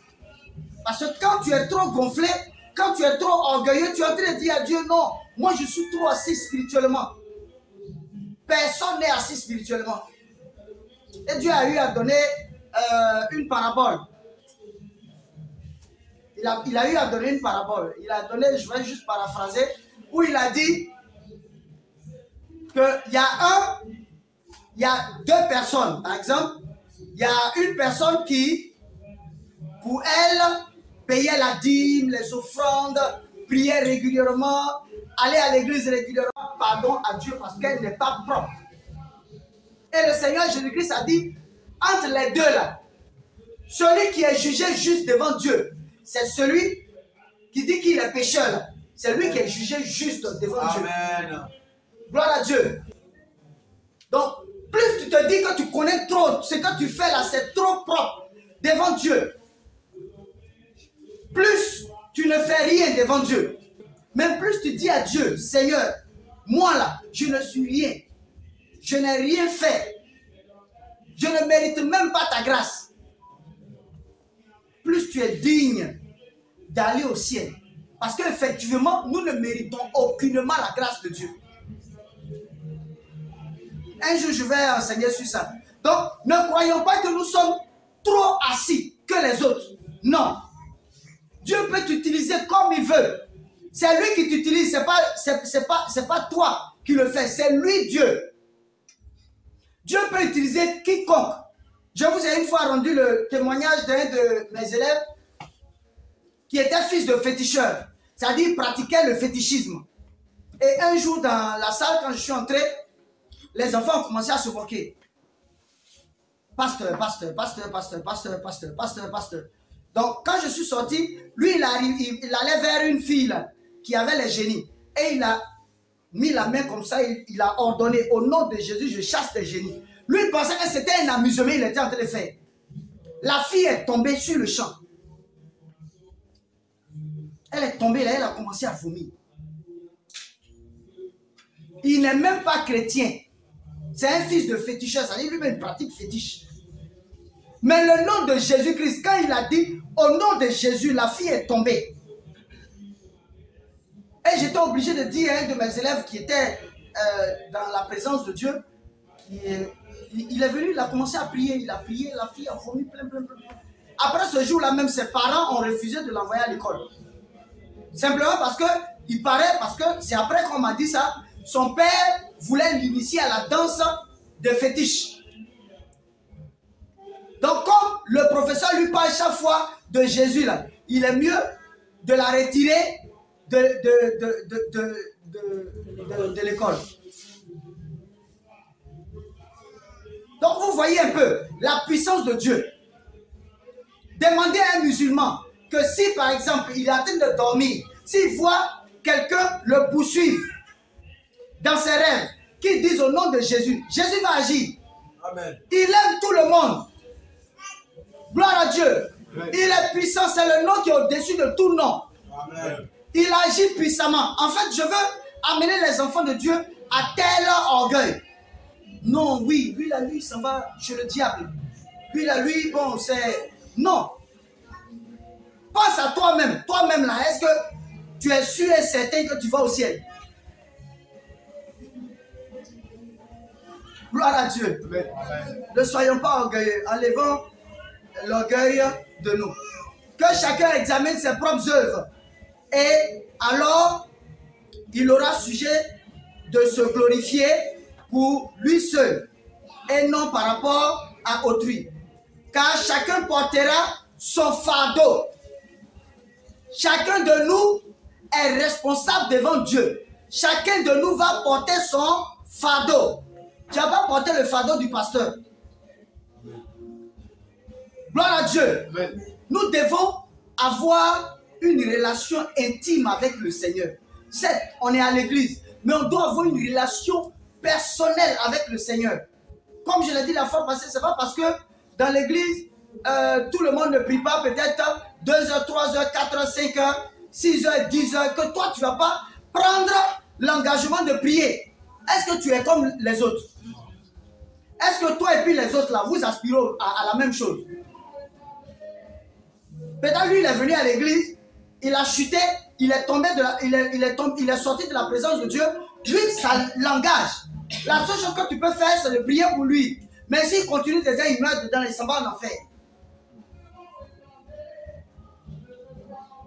Parce que quand tu es trop gonflé, quand tu es trop orgueilleux, tu es en train de dire à Dieu, non, moi je suis trop assis spirituellement. Personne n'est assis spirituellement. Et Dieu a eu à donner une parabole. Il a eu à donner une parabole. Il a donné, je vais juste paraphraser, où il a dit qu'il y a deux personnes. Par exemple, il y a une personne qui, pour elle, payait la dîme, les offrandes, priait régulièrement, allait à l'église régulièrement, pardon à Dieu parce qu'elle n'est pas propre. Et le Seigneur Jésus-Christ a dit, entre les deux là, celui qui est jugé juste devant Dieu, c'est celui qui dit qu'il est pécheur. C'est lui qui est jugé juste devant Dieu. Amen. Gloire à Dieu. Donc, plus tu te te dis que tu connais trop, ce que tu fais là, c'est trop propre devant Dieu. Plus tu ne fais rien devant Dieu, même plus tu dis à Dieu, Seigneur, moi là, je ne suis rien. Je n'ai rien fait. Je ne mérite même pas ta grâce. Plus tu es digne d'aller au ciel. Parce qu'effectivement, nous ne méritons aucunement la grâce de Dieu. Un jour, je vais enseigner sur ça. Donc, ne croyons pas que nous sommes trop assis que les autres. Non. Dieu peut t'utiliser comme il veut. C'est lui qui t'utilise, c'est pas toi qui le fais, c'est lui Dieu. Dieu peut utiliser quiconque. Je vous ai une fois rendu le témoignage d'un de mes élèves qui était fils de féticheur. C'est-à-dire il pratiquait le fétichisme. Et un jour dans la salle, quand je suis entré, les enfants ont commencé à se moquer. Pasteur, pasteur, pasteur, pasteur, pasteur, pasteur, pasteur, pasteur. Donc quand je suis sorti, lui il allait vers une fille là, qui avait les génies. Et il a mis la main comme ça, il a ordonné au nom de Jésus, je chasse les génies. Lui il pensait que c'était un amusement, il était en train de faire. La fille est tombée sur le champ. Elle est tombée là, elle a commencé à vomir. Il n'est même pas chrétien. C'est un fils de féticheur, ça dit lui-même pratique fétiche. Mais le nom de Jésus-Christ, quand il a dit au nom de Jésus, la fille est tombée. Et j'étais obligé de dire à un de mes élèves qui était dans la présence de Dieu, il est venu, il a commencé à prier, il a prié, la fille a vomi plein. Après ce jour-là même, ses parents ont refusé de l'envoyer à l'école. Simplement parce que, il paraît, parce que c'est après qu'on m'a dit ça, son père voulait l'initier à la danse de fétiche. Donc comme le professeur lui parle chaque fois de Jésus, là, il est mieux de la retirer de l'école. Donc vous voyez un peu la puissance de Dieu. Demandez à un musulman que si par exemple il est en train de dormir, s'il voit quelqu'un le poursuivre dans ses rêves, qu'il dise au nom de Jésus, Jésus va agir. Amen. Il aime tout le monde. Gloire à Dieu. Amen. Il est puissant, c'est le nom qui est au-dessus de tout nom. Amen. Il agit puissamment. En fait, je veux amener les enfants de Dieu à tel orgueil. Non, oui, lui là, lui, ça va chez le diable. Lui là, lui, bon, c'est... Non. Pense à toi-même. Toi-même là, est-ce que tu es sûr et certain que tu vas au ciel? Gloire à Dieu. Amen. Ne soyons pas orgueilleux. Enlevons l'orgueil de nous. Que chacun examine ses propres œuvres. Et alors, il aura sujet de se glorifier pour lui seul. Et non par rapport à autrui. Car chacun portera son fardeau. Chacun de nous est responsable devant Dieu. Chacun de nous va porter son fardeau. Tu n'as pas porté le fardeau du pasteur. Gloire à Dieu. Amen. Nous devons avoir une relation intime avec le Seigneur. Certes, on est à l'église, mais on doit avoir une relation personnelle avec le Seigneur. Comme je l'ai dit la fois passée, ce n'est pas parce que dans l'église, tout le monde ne prie pas peut-être 2 heures, 3 heures, 4 heures, 5 heures, 6 heures, 10 heures, que toi tu ne vas pas prendre l'engagement de prier. Est-ce que tu es comme les autres? Est-ce que toi et puis les autres là, vous aspirez à la même chose? Peut-être lui, il est venu à l'église, il a chuté, il est tombé il est sorti de la présence de Dieu. Lui, ça l'engage. La seule chose que tu peux faire, c'est de prier pour lui. Mais s'il continue déjà, il meurt dedans, il s'en va en enfer.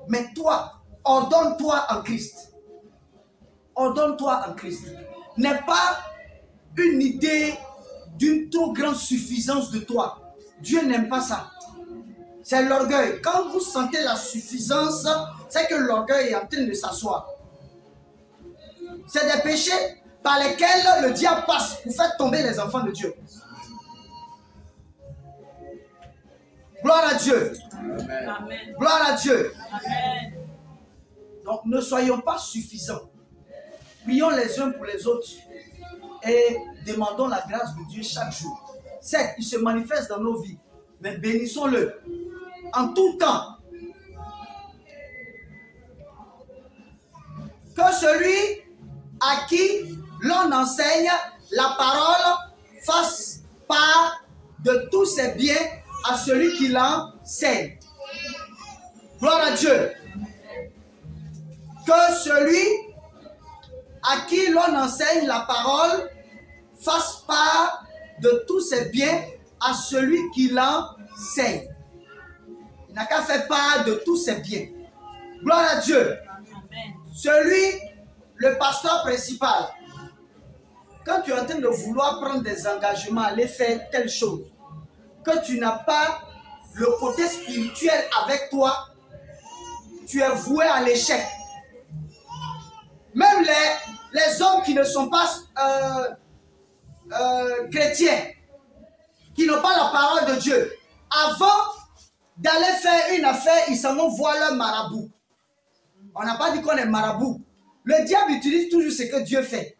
Mais toi, ordonne-toi en Christ. Ordonne-toi en Christ. N'est pas une idée d'une trop grande suffisance de toi. Dieu n'aime pas ça. C'est l'orgueil. Quand vous sentez la suffisance, c'est que l'orgueil est en train de s'asseoir. C'est des péchés par lesquels le diable passe pour faire tomber les enfants de Dieu. Gloire à Dieu. Amen. Gloire à Dieu. Amen. Donc ne soyons pas suffisants. Prions les uns pour les autres. Et demandons la grâce de Dieu chaque jour. Certes, il se manifeste dans nos vies, mais bénissons-le en tout temps. Que celui à qui l'on enseigne la parole fasse part de tous ses biens à celui qui l'enseigne. Gloire à Dieu. Que celui à qui l'on enseigne la parole fasse part de tous ses biens à celui qui l'enseigne. Il n'a qu'à faire part de tous ses biens. Gloire à Dieu. Celui, le pasteur principal, quand tu es en train de vouloir prendre des engagements, aller faire telle chose, que tu n'as pas le côté spirituel avec toi, tu es voué à l'échec. Même les hommes qui ne sont pas chrétiens, qui n'ont pas la parole de Dieu, avant d'aller faire une affaire, ils s'en vont voir leur marabout. On n'a pas dit qu'on est marabout. Le diable utilise toujours ce que Dieu fait.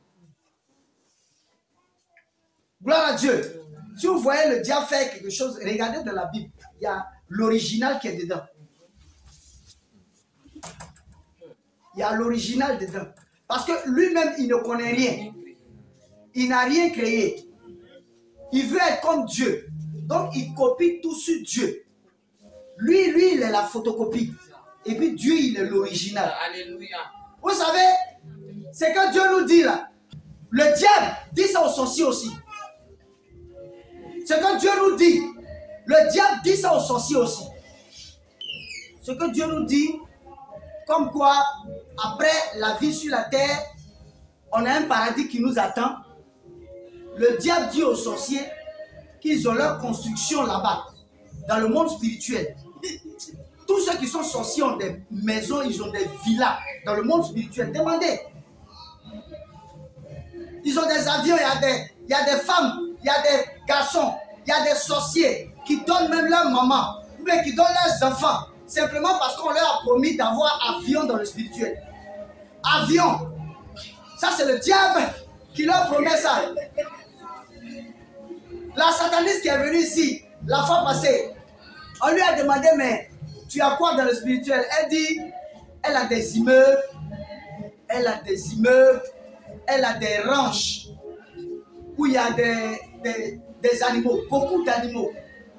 Gloire à Dieu. Si vous voyez le diable faire quelque chose, regardez dans la Bible. Il y a l'original qui est dedans. Il y a l'original dedans. Parce que lui-même, il ne connaît rien. Il n'a rien créé. Il veut être comme Dieu. Donc, il copie tout sur Dieu. Lui, il est la photocopie. Et puis, Dieu, il est l'original. Alléluia. Vous savez, c'est que Dieu nous dit là. Le diable dit ça aux sorciers aussi. Ce que Dieu nous dit, le diable dit ça aux sorciers aussi. Ce que Dieu nous dit, comme quoi, après la vie sur la terre, on a un paradis qui nous attend. Le diable dit aux sorciers qu'ils ont leur construction là-bas, dans le monde spirituel. Tous ceux qui sont sorciers ont des maisons, ils ont des villas dans le monde spirituel. Demandez. Ils ont des avions, il y a des femmes, il y a des garçons, il y a des sorciers qui donnent même leur maman, ou bien qui donnent leurs enfants, simplement parce qu'on leur a promis d'avoir avion dans le spirituel. Avion. Ça, c'est le diable qui leur promet ça. La sataniste qui est venue ici, la fois passée, on lui a demandé, mais tu as quoi dans le spirituel? Elle dit, elle a des immeubles, elle a des immeubles, elle a des ranchs où il y a des animaux, beaucoup d'animaux.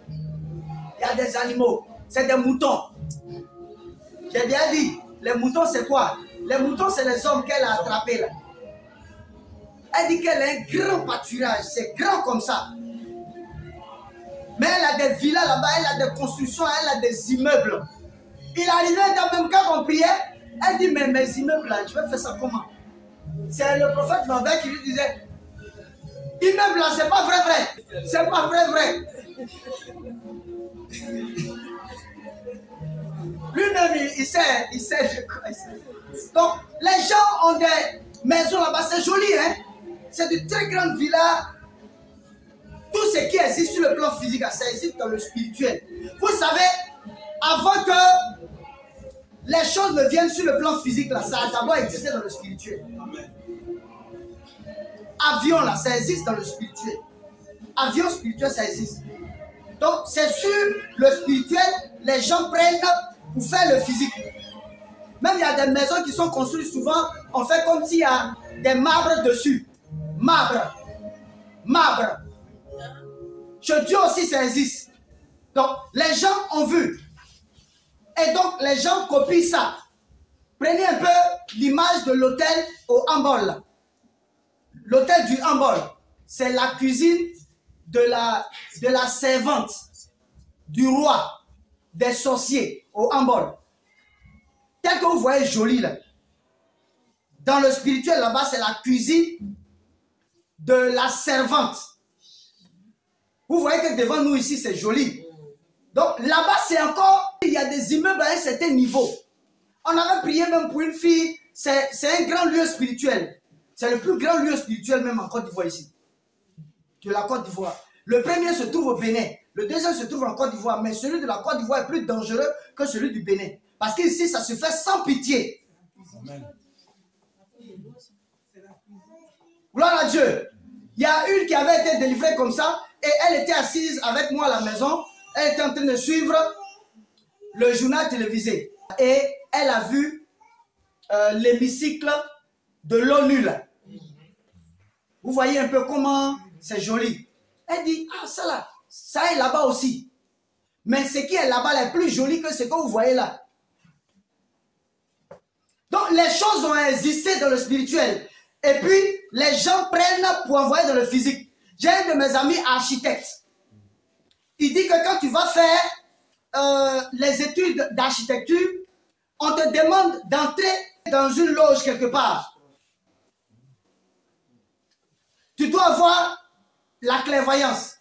Il y a des animaux, c'est des moutons. J'ai déjà dit, les moutons c'est quoi? Les moutons c'est les hommes qu'elle a attrapés là. Elle dit qu'elle a un grand pâturage, c'est grand comme ça. Mais elle a des villas là-bas, elle a des constructions, elle a des immeubles. Il arrivait dans même quand on priait, elle dit, mais mes immeubles là, je vais faire ça comment? C'est le prophète Norbert qui lui disait, immeuble là, c'est pas vrai. C'est pas vrai. Lui-même, il sait de quoi il sait. Donc, les gens ont des maisons là-bas, c'est joli, hein? C'est de très grandes villas. Tout ce qui existe sur le plan physique, ça existe dans le spirituel. Vous savez, avant que les choses ne viennent sur le plan physique, là, ça a d'abord existé dans le spirituel. Avion, là, ça existe dans le spirituel. Avion spirituel, ça existe. Donc, c'est sur le spirituel, les gens prennent pour faire le physique. Même il y a des maisons qui sont construites souvent, on fait comme s'il y a des marbres dessus. Marbre. Chez Dieu aussi, ça existe. Donc, les gens ont vu. Et donc, les gens copient ça. Prenez un peu l'image de l'hôtel au Hambol. L'hôtel du Hambol, c'est la cuisine de la servante, du roi, des sorciers au Hambol. Tel que vous voyez joli là. Dans le spirituel, là-bas, c'est la cuisine de la servante. Vous voyez que devant nous ici, c'est joli. Donc là-bas, c'est encore, il y a des immeubles à un certain niveau. On avait prié même pour une fille, c'est un grand lieu spirituel. C'est le plus grand lieu spirituel même en Côte d'Ivoire ici. De la Côte d'Ivoire. Le premier se trouve au Bénin. Le deuxième se trouve en Côte d'Ivoire. Mais celui de la Côte d'Ivoire est plus dangereux que celui du Bénin. Parce qu'ici, ça se fait sans pitié. Amen. Gloire à Dieu. Il y a une qui avait été délivrée comme ça et elle était assise avec moi à la maison. Elle était en train de suivre le journal télévisé. Et elle a vu l'hémicycle de l'ONU là. Vous voyez un peu comment c'est joli. Elle dit, ah ça là, ça est là-bas aussi. Mais ce qui est là-bas est plus joli que ce que vous voyez là. Donc les choses ont existé dans le spirituel. Et puis les gens prennent pour envoyer dans le physique. J'ai un de mes amis architecte. Il dit que quand tu vas faire les études d'architecture, on te demande d'entrer dans une loge quelque part. Tu dois avoir la clairvoyance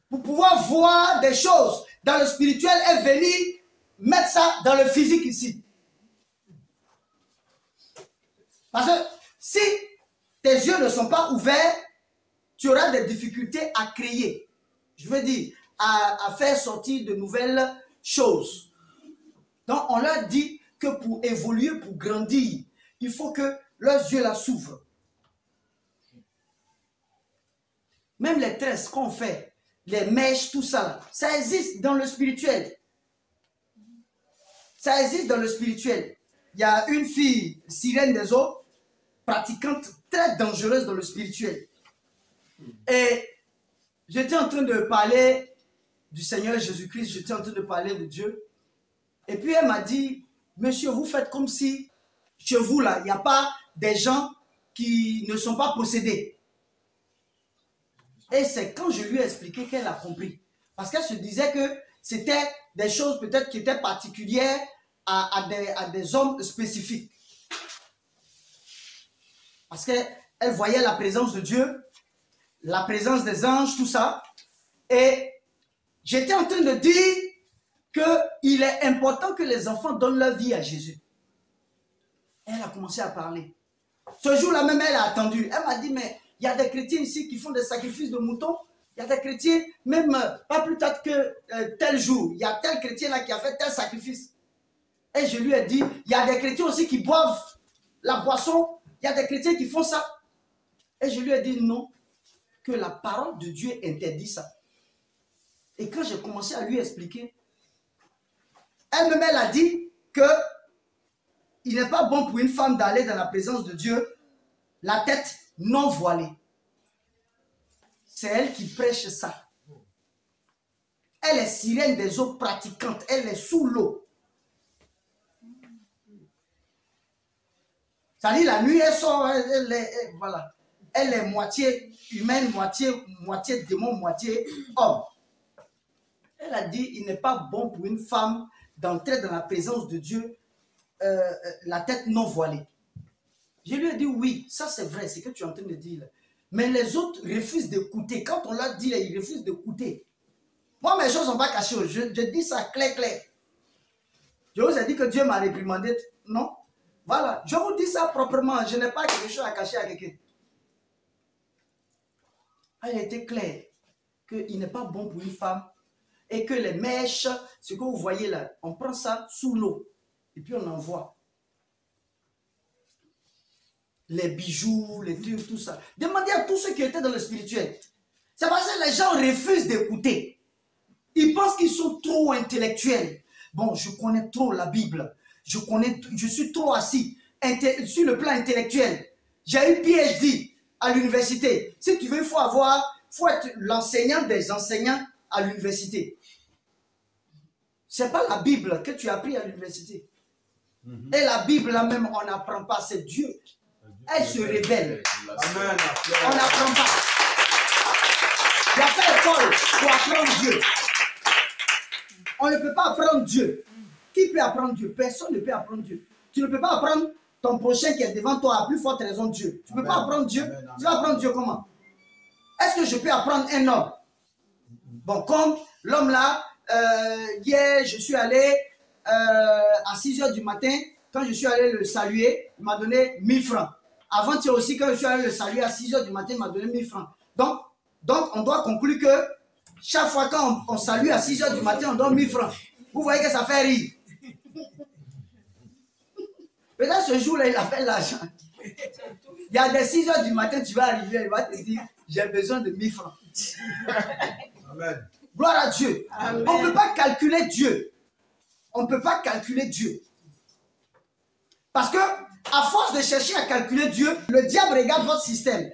pour pouvoir voir des choses dans le spirituel et venir mettre ça dans le physique ici. Parce que si tes yeux ne sont pas ouverts, tu auras des difficultés à créer. Je veux dire, à faire sortir de nouvelles choses. Donc, on leur dit que pour évoluer, pour grandir, il faut que leurs yeux là s'ouvrent. Même les tresses qu'on fait, les mèches, tout ça, ça existe dans le spirituel. Ça existe dans le spirituel. Il y a une fille, sirène des eaux, pratiquante très dangereuse dans le spirituel. Et j'étais en train de parler du Seigneur Jésus-Christ, j'étais en train de parler de Dieu. Et puis elle m'a dit, monsieur, vous faites comme si chez vous là, il n'y a pas des gens qui ne sont pas possédés. Et c'est quand je lui ai expliqué qu'elle a compris. Parce qu'elle se disait que c'était des choses peut-être qui étaient particulières à des hommes spécifiques. Parce qu'elle voyait la présence de Dieu, la présence des anges, tout ça. Et j'étais en train de dire qu'il est important que les enfants donnent leur vie à Jésus. Elle a commencé à parler. Ce jour-là même, elle a attendu. Elle m'a dit, mais il y a des chrétiens ici qui font des sacrifices de moutons. Il y a des chrétiens, même pas plus tard que tel jour. Il y a tel chrétien là qui a fait tel sacrifice. Et je lui ai dit, il y a des chrétiens aussi qui boivent la boisson. Il y a des chrétiens qui font ça. Et je lui ai dit non, que la parole de Dieu interdit ça. Et quand j'ai commencé à lui expliquer, elle-même elle a dit que il n'est pas bon pour une femme d'aller dans la présence de Dieu la tête non voilée. C'est elle qui prêche ça. Elle est sirène des eaux pratiquantes. Elle est sous l'eau. Ça dit la nuit, elle sort, voilà. Elle est moitié humaine, moitié démon, moitié homme. Elle a dit, il n'est pas bon pour une femme d'entrer dans la présence de Dieu la tête non voilée. Je lui ai dit, oui, ça c'est vrai, c'est ce que tu es en train de dire. Mais les autres refusent d'écouter. Quand on leur dit, ils refusent d'écouter. Moi, mes choses ne sont pas cachées. Je dis ça clair. Je vous ai dit que Dieu m'a réprimandé. Non. Voilà. Je vous dis ça proprement. Je n'ai pas quelque chose à cacher à quelqu'un. Elle était claire qu'il n'est pas bon pour une femme et que les mèches, ce que vous voyez là, on prend ça sous l'eau et puis on envoie. Les bijoux, les trucs, tout ça. Demandez à tous ceux qui étaient dans le spirituel. C'est parce que les gens refusent d'écouter. Ils pensent qu'ils sont trop intellectuels. Bon, je connais trop la Bible. Je suis trop assis sur le plan intellectuel. J'ai eu PhD à l'université. Si tu veux, il faut être l'enseignant des enseignants à l'université. Ce n'est pas la Bible que tu as appris à l'université. Et la Bible, là même, on n'apprend pas. C'est Dieu. Elle se révèle. Amen. On n'apprend pas. Il n'y a pas d'école pour apprendre Dieu. On ne peut pas apprendre Dieu. Qui peut apprendre Dieu? Personne ne peut apprendre Dieu. Tu ne peux pas apprendre ton prochain qui est devant toi, à plus forte raison Dieu. Tu ne peux pas apprendre Dieu. Amen. Tu vas apprendre Dieu comment? Est-ce que je peux apprendre un homme? Bon, comme l'homme là, hier, je suis allé à 6 h du matin. Quand je suis allé le saluer, il m'a donné 1000 francs. Avant-hier aussi, quand je suis allé le saluer à 6 h du matin, il m'a donné 1000 francs. Donc, on doit conclure que chaque fois quand on salue à 6 h du matin, on donne 1000 francs. Vous voyez que ça fait rire. Peut-être ce jour-là, il a fait l'argent. Il y a des 6 h du matin, tu vas arriver, il va te dire, j'ai besoin de 1000 francs. Amen. Gloire à Dieu. Amen. On ne peut pas calculer Dieu. On ne peut pas calculer Dieu. Parce que, à force de chercher à calculer Dieu, le diable regarde votre système.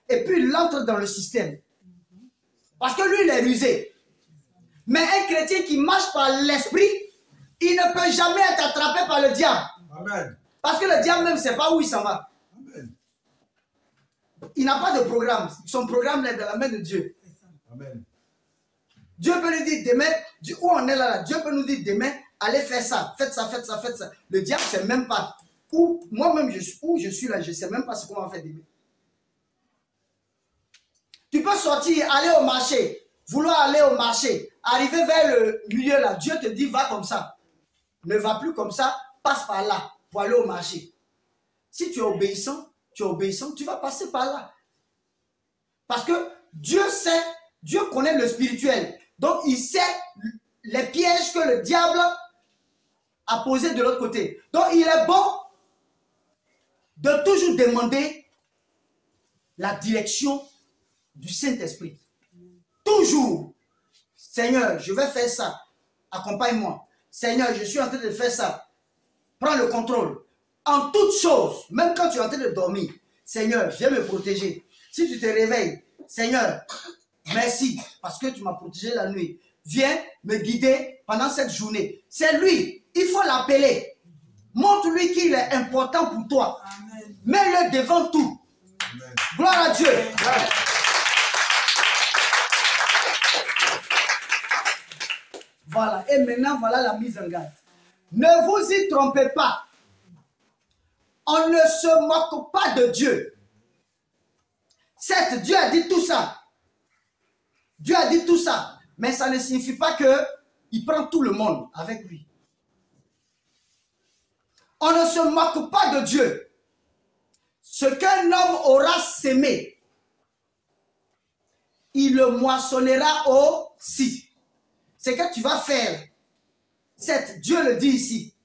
Et puis il entre dans le système. Parce que lui, il est rusé. Mais un chrétien qui marche par l'esprit, il ne peut jamais être attrapé par le diable. Amen. Parce que le diable même ne sait pas où il s'en va. Amen. Il n'a pas de programme. Son programme est dans la main de Dieu. Amen. Dieu peut nous dire demain, où on est là, Dieu peut nous dire demain, allez faire ça, faites ça, faites ça, faites ça. Le diable ne sait même pas. Moi-même, où je suis là, je ne sais même pas ce qu'on va faire demain. Tu peux sortir, aller au marché, vouloir aller au marché, arriver vers le milieu là, Dieu te dit va comme ça. Ne va plus comme ça, passe par là pour aller au marché. Si tu es obéissant, tu vas passer par là. Parce que Dieu sait, Dieu connaît le spirituel. Donc il sait les pièges que le diable a posés de l'autre côté. Donc il est bon de toujours demander la direction du Saint-Esprit. Toujours. Seigneur, je vais faire ça. Accompagne-moi. Seigneur, je suis en train de faire ça. Prends le contrôle. En toutes choses, même quand tu es en train de dormir, Seigneur, viens me protéger. Si tu te réveilles, Seigneur, merci parce que tu m'as protégé la nuit. Viens me guider pendant cette journée. C'est lui. Il faut l'appeler. Montre-lui qu'il est important pour toi. Mets-le devant tout. Amen. Gloire à Dieu. Amen. Voilà. Et maintenant, voilà la mise en garde. Ne vous y trompez pas. On ne se moque pas de Dieu. Certes, Dieu a dit tout ça. Dieu a dit tout ça. Mais ça ne signifie pas qu'il prend tout le monde avec lui. On ne se moque pas de Dieu. Ce qu'un homme aura sémé, il le moissonnera aussi. C'est que tu vas faire. Certes, Dieu le dit ici,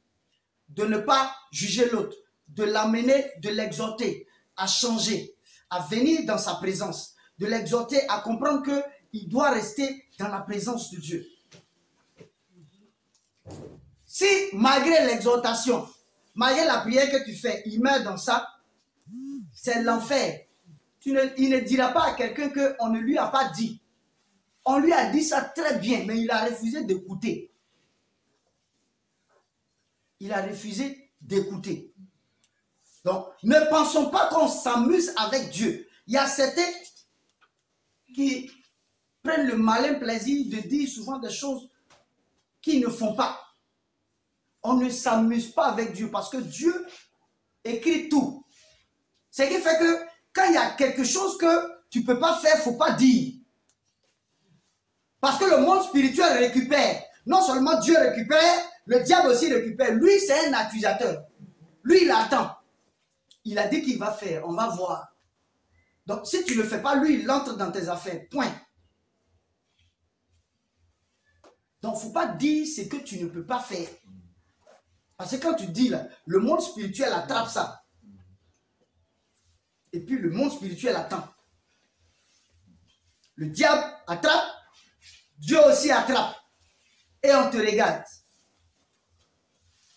de ne pas juger l'autre, de l'amener, de l'exhorter à changer, à venir dans sa présence, de l'exhorter à comprendre qu'il doit rester dans la présence de Dieu. Si, malgré l'exhortation, malgré la prière que tu fais, il meurt dans ça, c'est l'enfer. Il ne dira pas à quelqu'un qu'on ne lui a pas dit. On lui a dit ça très bien, mais il a refusé d'écouter. Il a refusé d'écouter. Donc, ne pensons pas qu'on s'amuse avec Dieu. Il y a certains qui prennent le malin plaisir de dire souvent des choses qu'ils ne font pas. On ne s'amuse pas avec Dieu parce que Dieu écrit tout. Ce qui fait que quand il y a quelque chose que tu ne peux pas faire, il ne faut pas dire. Parce que le monde spirituel récupère. Non seulement Dieu récupère, le diable aussi récupère. Lui, c'est un accusateur. Lui, il attend. Il a dit qu'il va faire. On va voir. Donc, si tu ne le fais pas, lui, il entre dans tes affaires. Point. Donc, il ne faut pas dire ce que tu ne peux pas faire. Parce que quand tu dis là, le monde spirituel attrape ça. Et puis le monde spirituel attend. Le diable attrape, Dieu aussi attrape. Et on te regarde.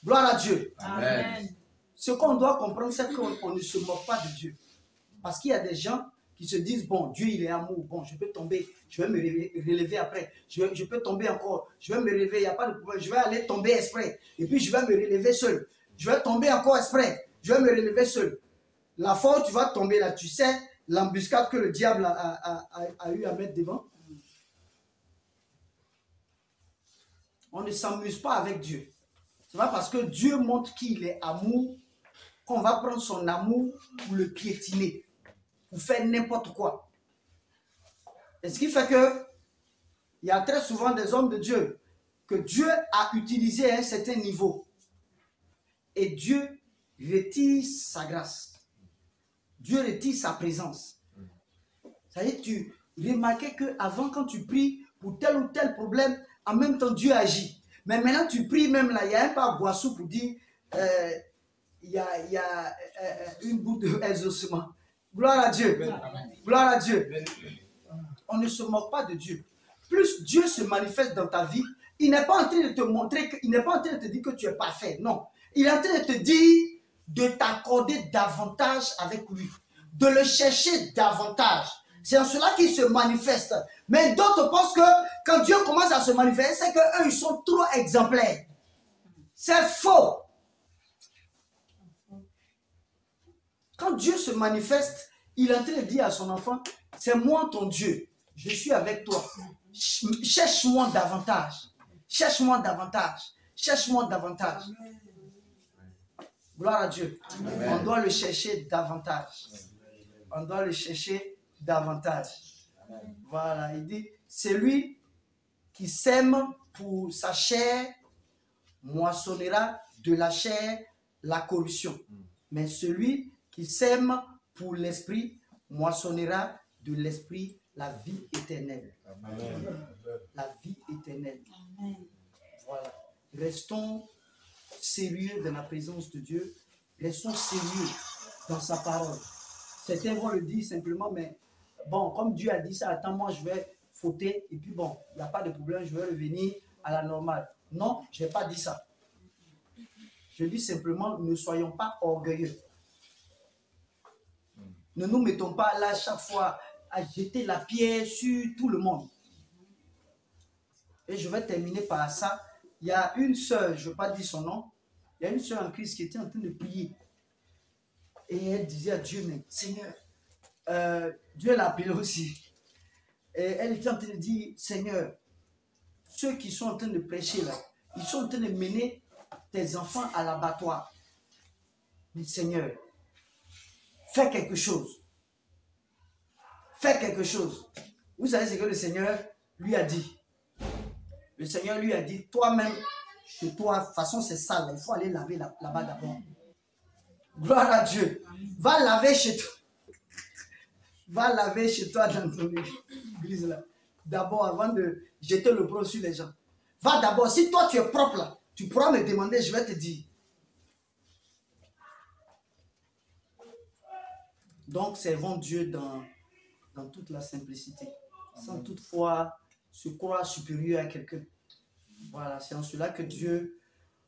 Gloire à Dieu. Amen. Ce qu'on doit comprendre, c'est qu'on ne se moque pas de Dieu. Parce qu'il y a des gens qui se disent, bon, Dieu il est amour, bon, je peux tomber, je vais me relever après, je peux tomber encore, je vais me relever, il n'y a pas de problème, je vais aller tomber exprès, et puis je vais me relever seul. Je vais tomber encore exprès, je vais me relever seul. La fois où tu vas tomber là, tu sais l'embuscade que le diable a eu à mettre devant. On ne s'amuse pas avec Dieu. C'est pas parce que Dieu montre qu'il est amour qu'on va prendre son amour pour le piétiner, pour faire n'importe quoi. Et ce qui fait que il y a très souvent des hommes de Dieu que Dieu a utilisé à un certain niveau. Et Dieu retire sa grâce. Dieu retire sa présence. C'est-à-dire, tu remarquais qu'avant, quand tu pries pour tel ou tel problème, en même temps, Dieu agit. Mais maintenant, tu pries même là, il y a un pas Boissou pour dire, il y a une goutte d'exaucement. Gloire à Dieu. Gloire à Dieu. On ne se moque pas de Dieu. Plus Dieu se manifeste dans ta vie, il n'est pas en train de te montrer, il n'est pas en train de te dire que tu es parfait. Non. Il est en train de te dire de t'accorder davantage avec lui, de le chercher davantage. C'est en cela qu'il se manifeste. Mais d'autres pensent que quand Dieu commence à se manifester, c'est qu'eux, ils sont trop exemplaires. C'est faux. Quand Dieu se manifeste, il est en train de dire à son enfant, c'est moi ton Dieu, je suis avec toi. Cherche-moi davantage. Cherche-moi davantage. Cherche-moi davantage. Gloire à Dieu. Amen. On doit le chercher davantage. On doit le chercher davantage. Amen. Voilà, il dit, celui qui sème pour sa chair moissonnera de la chair la corruption. Mais celui qui sème pour l'esprit moissonnera de l'esprit la vie éternelle. Amen. La vie éternelle. Amen. Voilà. Restons sérieux dans la présence de Dieu. Restons sérieux dans sa parole. Certains vont le dire simplement, mais bon, comme Dieu a dit ça, attends, moi je vais fauter, et puis bon, il n'y a pas de problème, je vais revenir à la normale. Non, je n'ai pas dit ça. Je dis simplement, ne soyons pas orgueilleux. Ne nous mettons pas là chaque fois à jeter la pierre sur tout le monde. Et je vais terminer par ça. Il y a une sœur, je ne vais pas dire son nom, il y a une sœur en Christ qui était en train de prier. Et elle disait à Dieu, mais Seigneur, Dieu l'a appelé aussi. Et elle était en train de dire, Seigneur, ceux qui sont en train de prêcher là, ils sont en train de mener tes enfants à l'abattoir. Mais Seigneur, fais quelque chose. Fais quelque chose. Vous savez ce que le Seigneur lui a dit? Le Seigneur lui a dit, toi-même, chez toi, de toute façon c'est sale, il faut aller laver là-bas d'abord. Gloire à Dieu. Va laver chez toi. Va laver chez toi dans ton église là. D'abord, avant de jeter le bras sur les gens. Va d'abord, si toi tu es propre là, tu pourras me demander, je vais te dire. Donc, servons Dieu dans toute la simplicité, sans toutefois se croire supérieur à quelqu'un. Voilà, c'est en cela que Dieu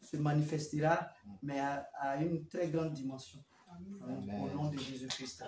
se manifestera, mais à une très grande dimension. Amen. Au nom de Jésus-Christ.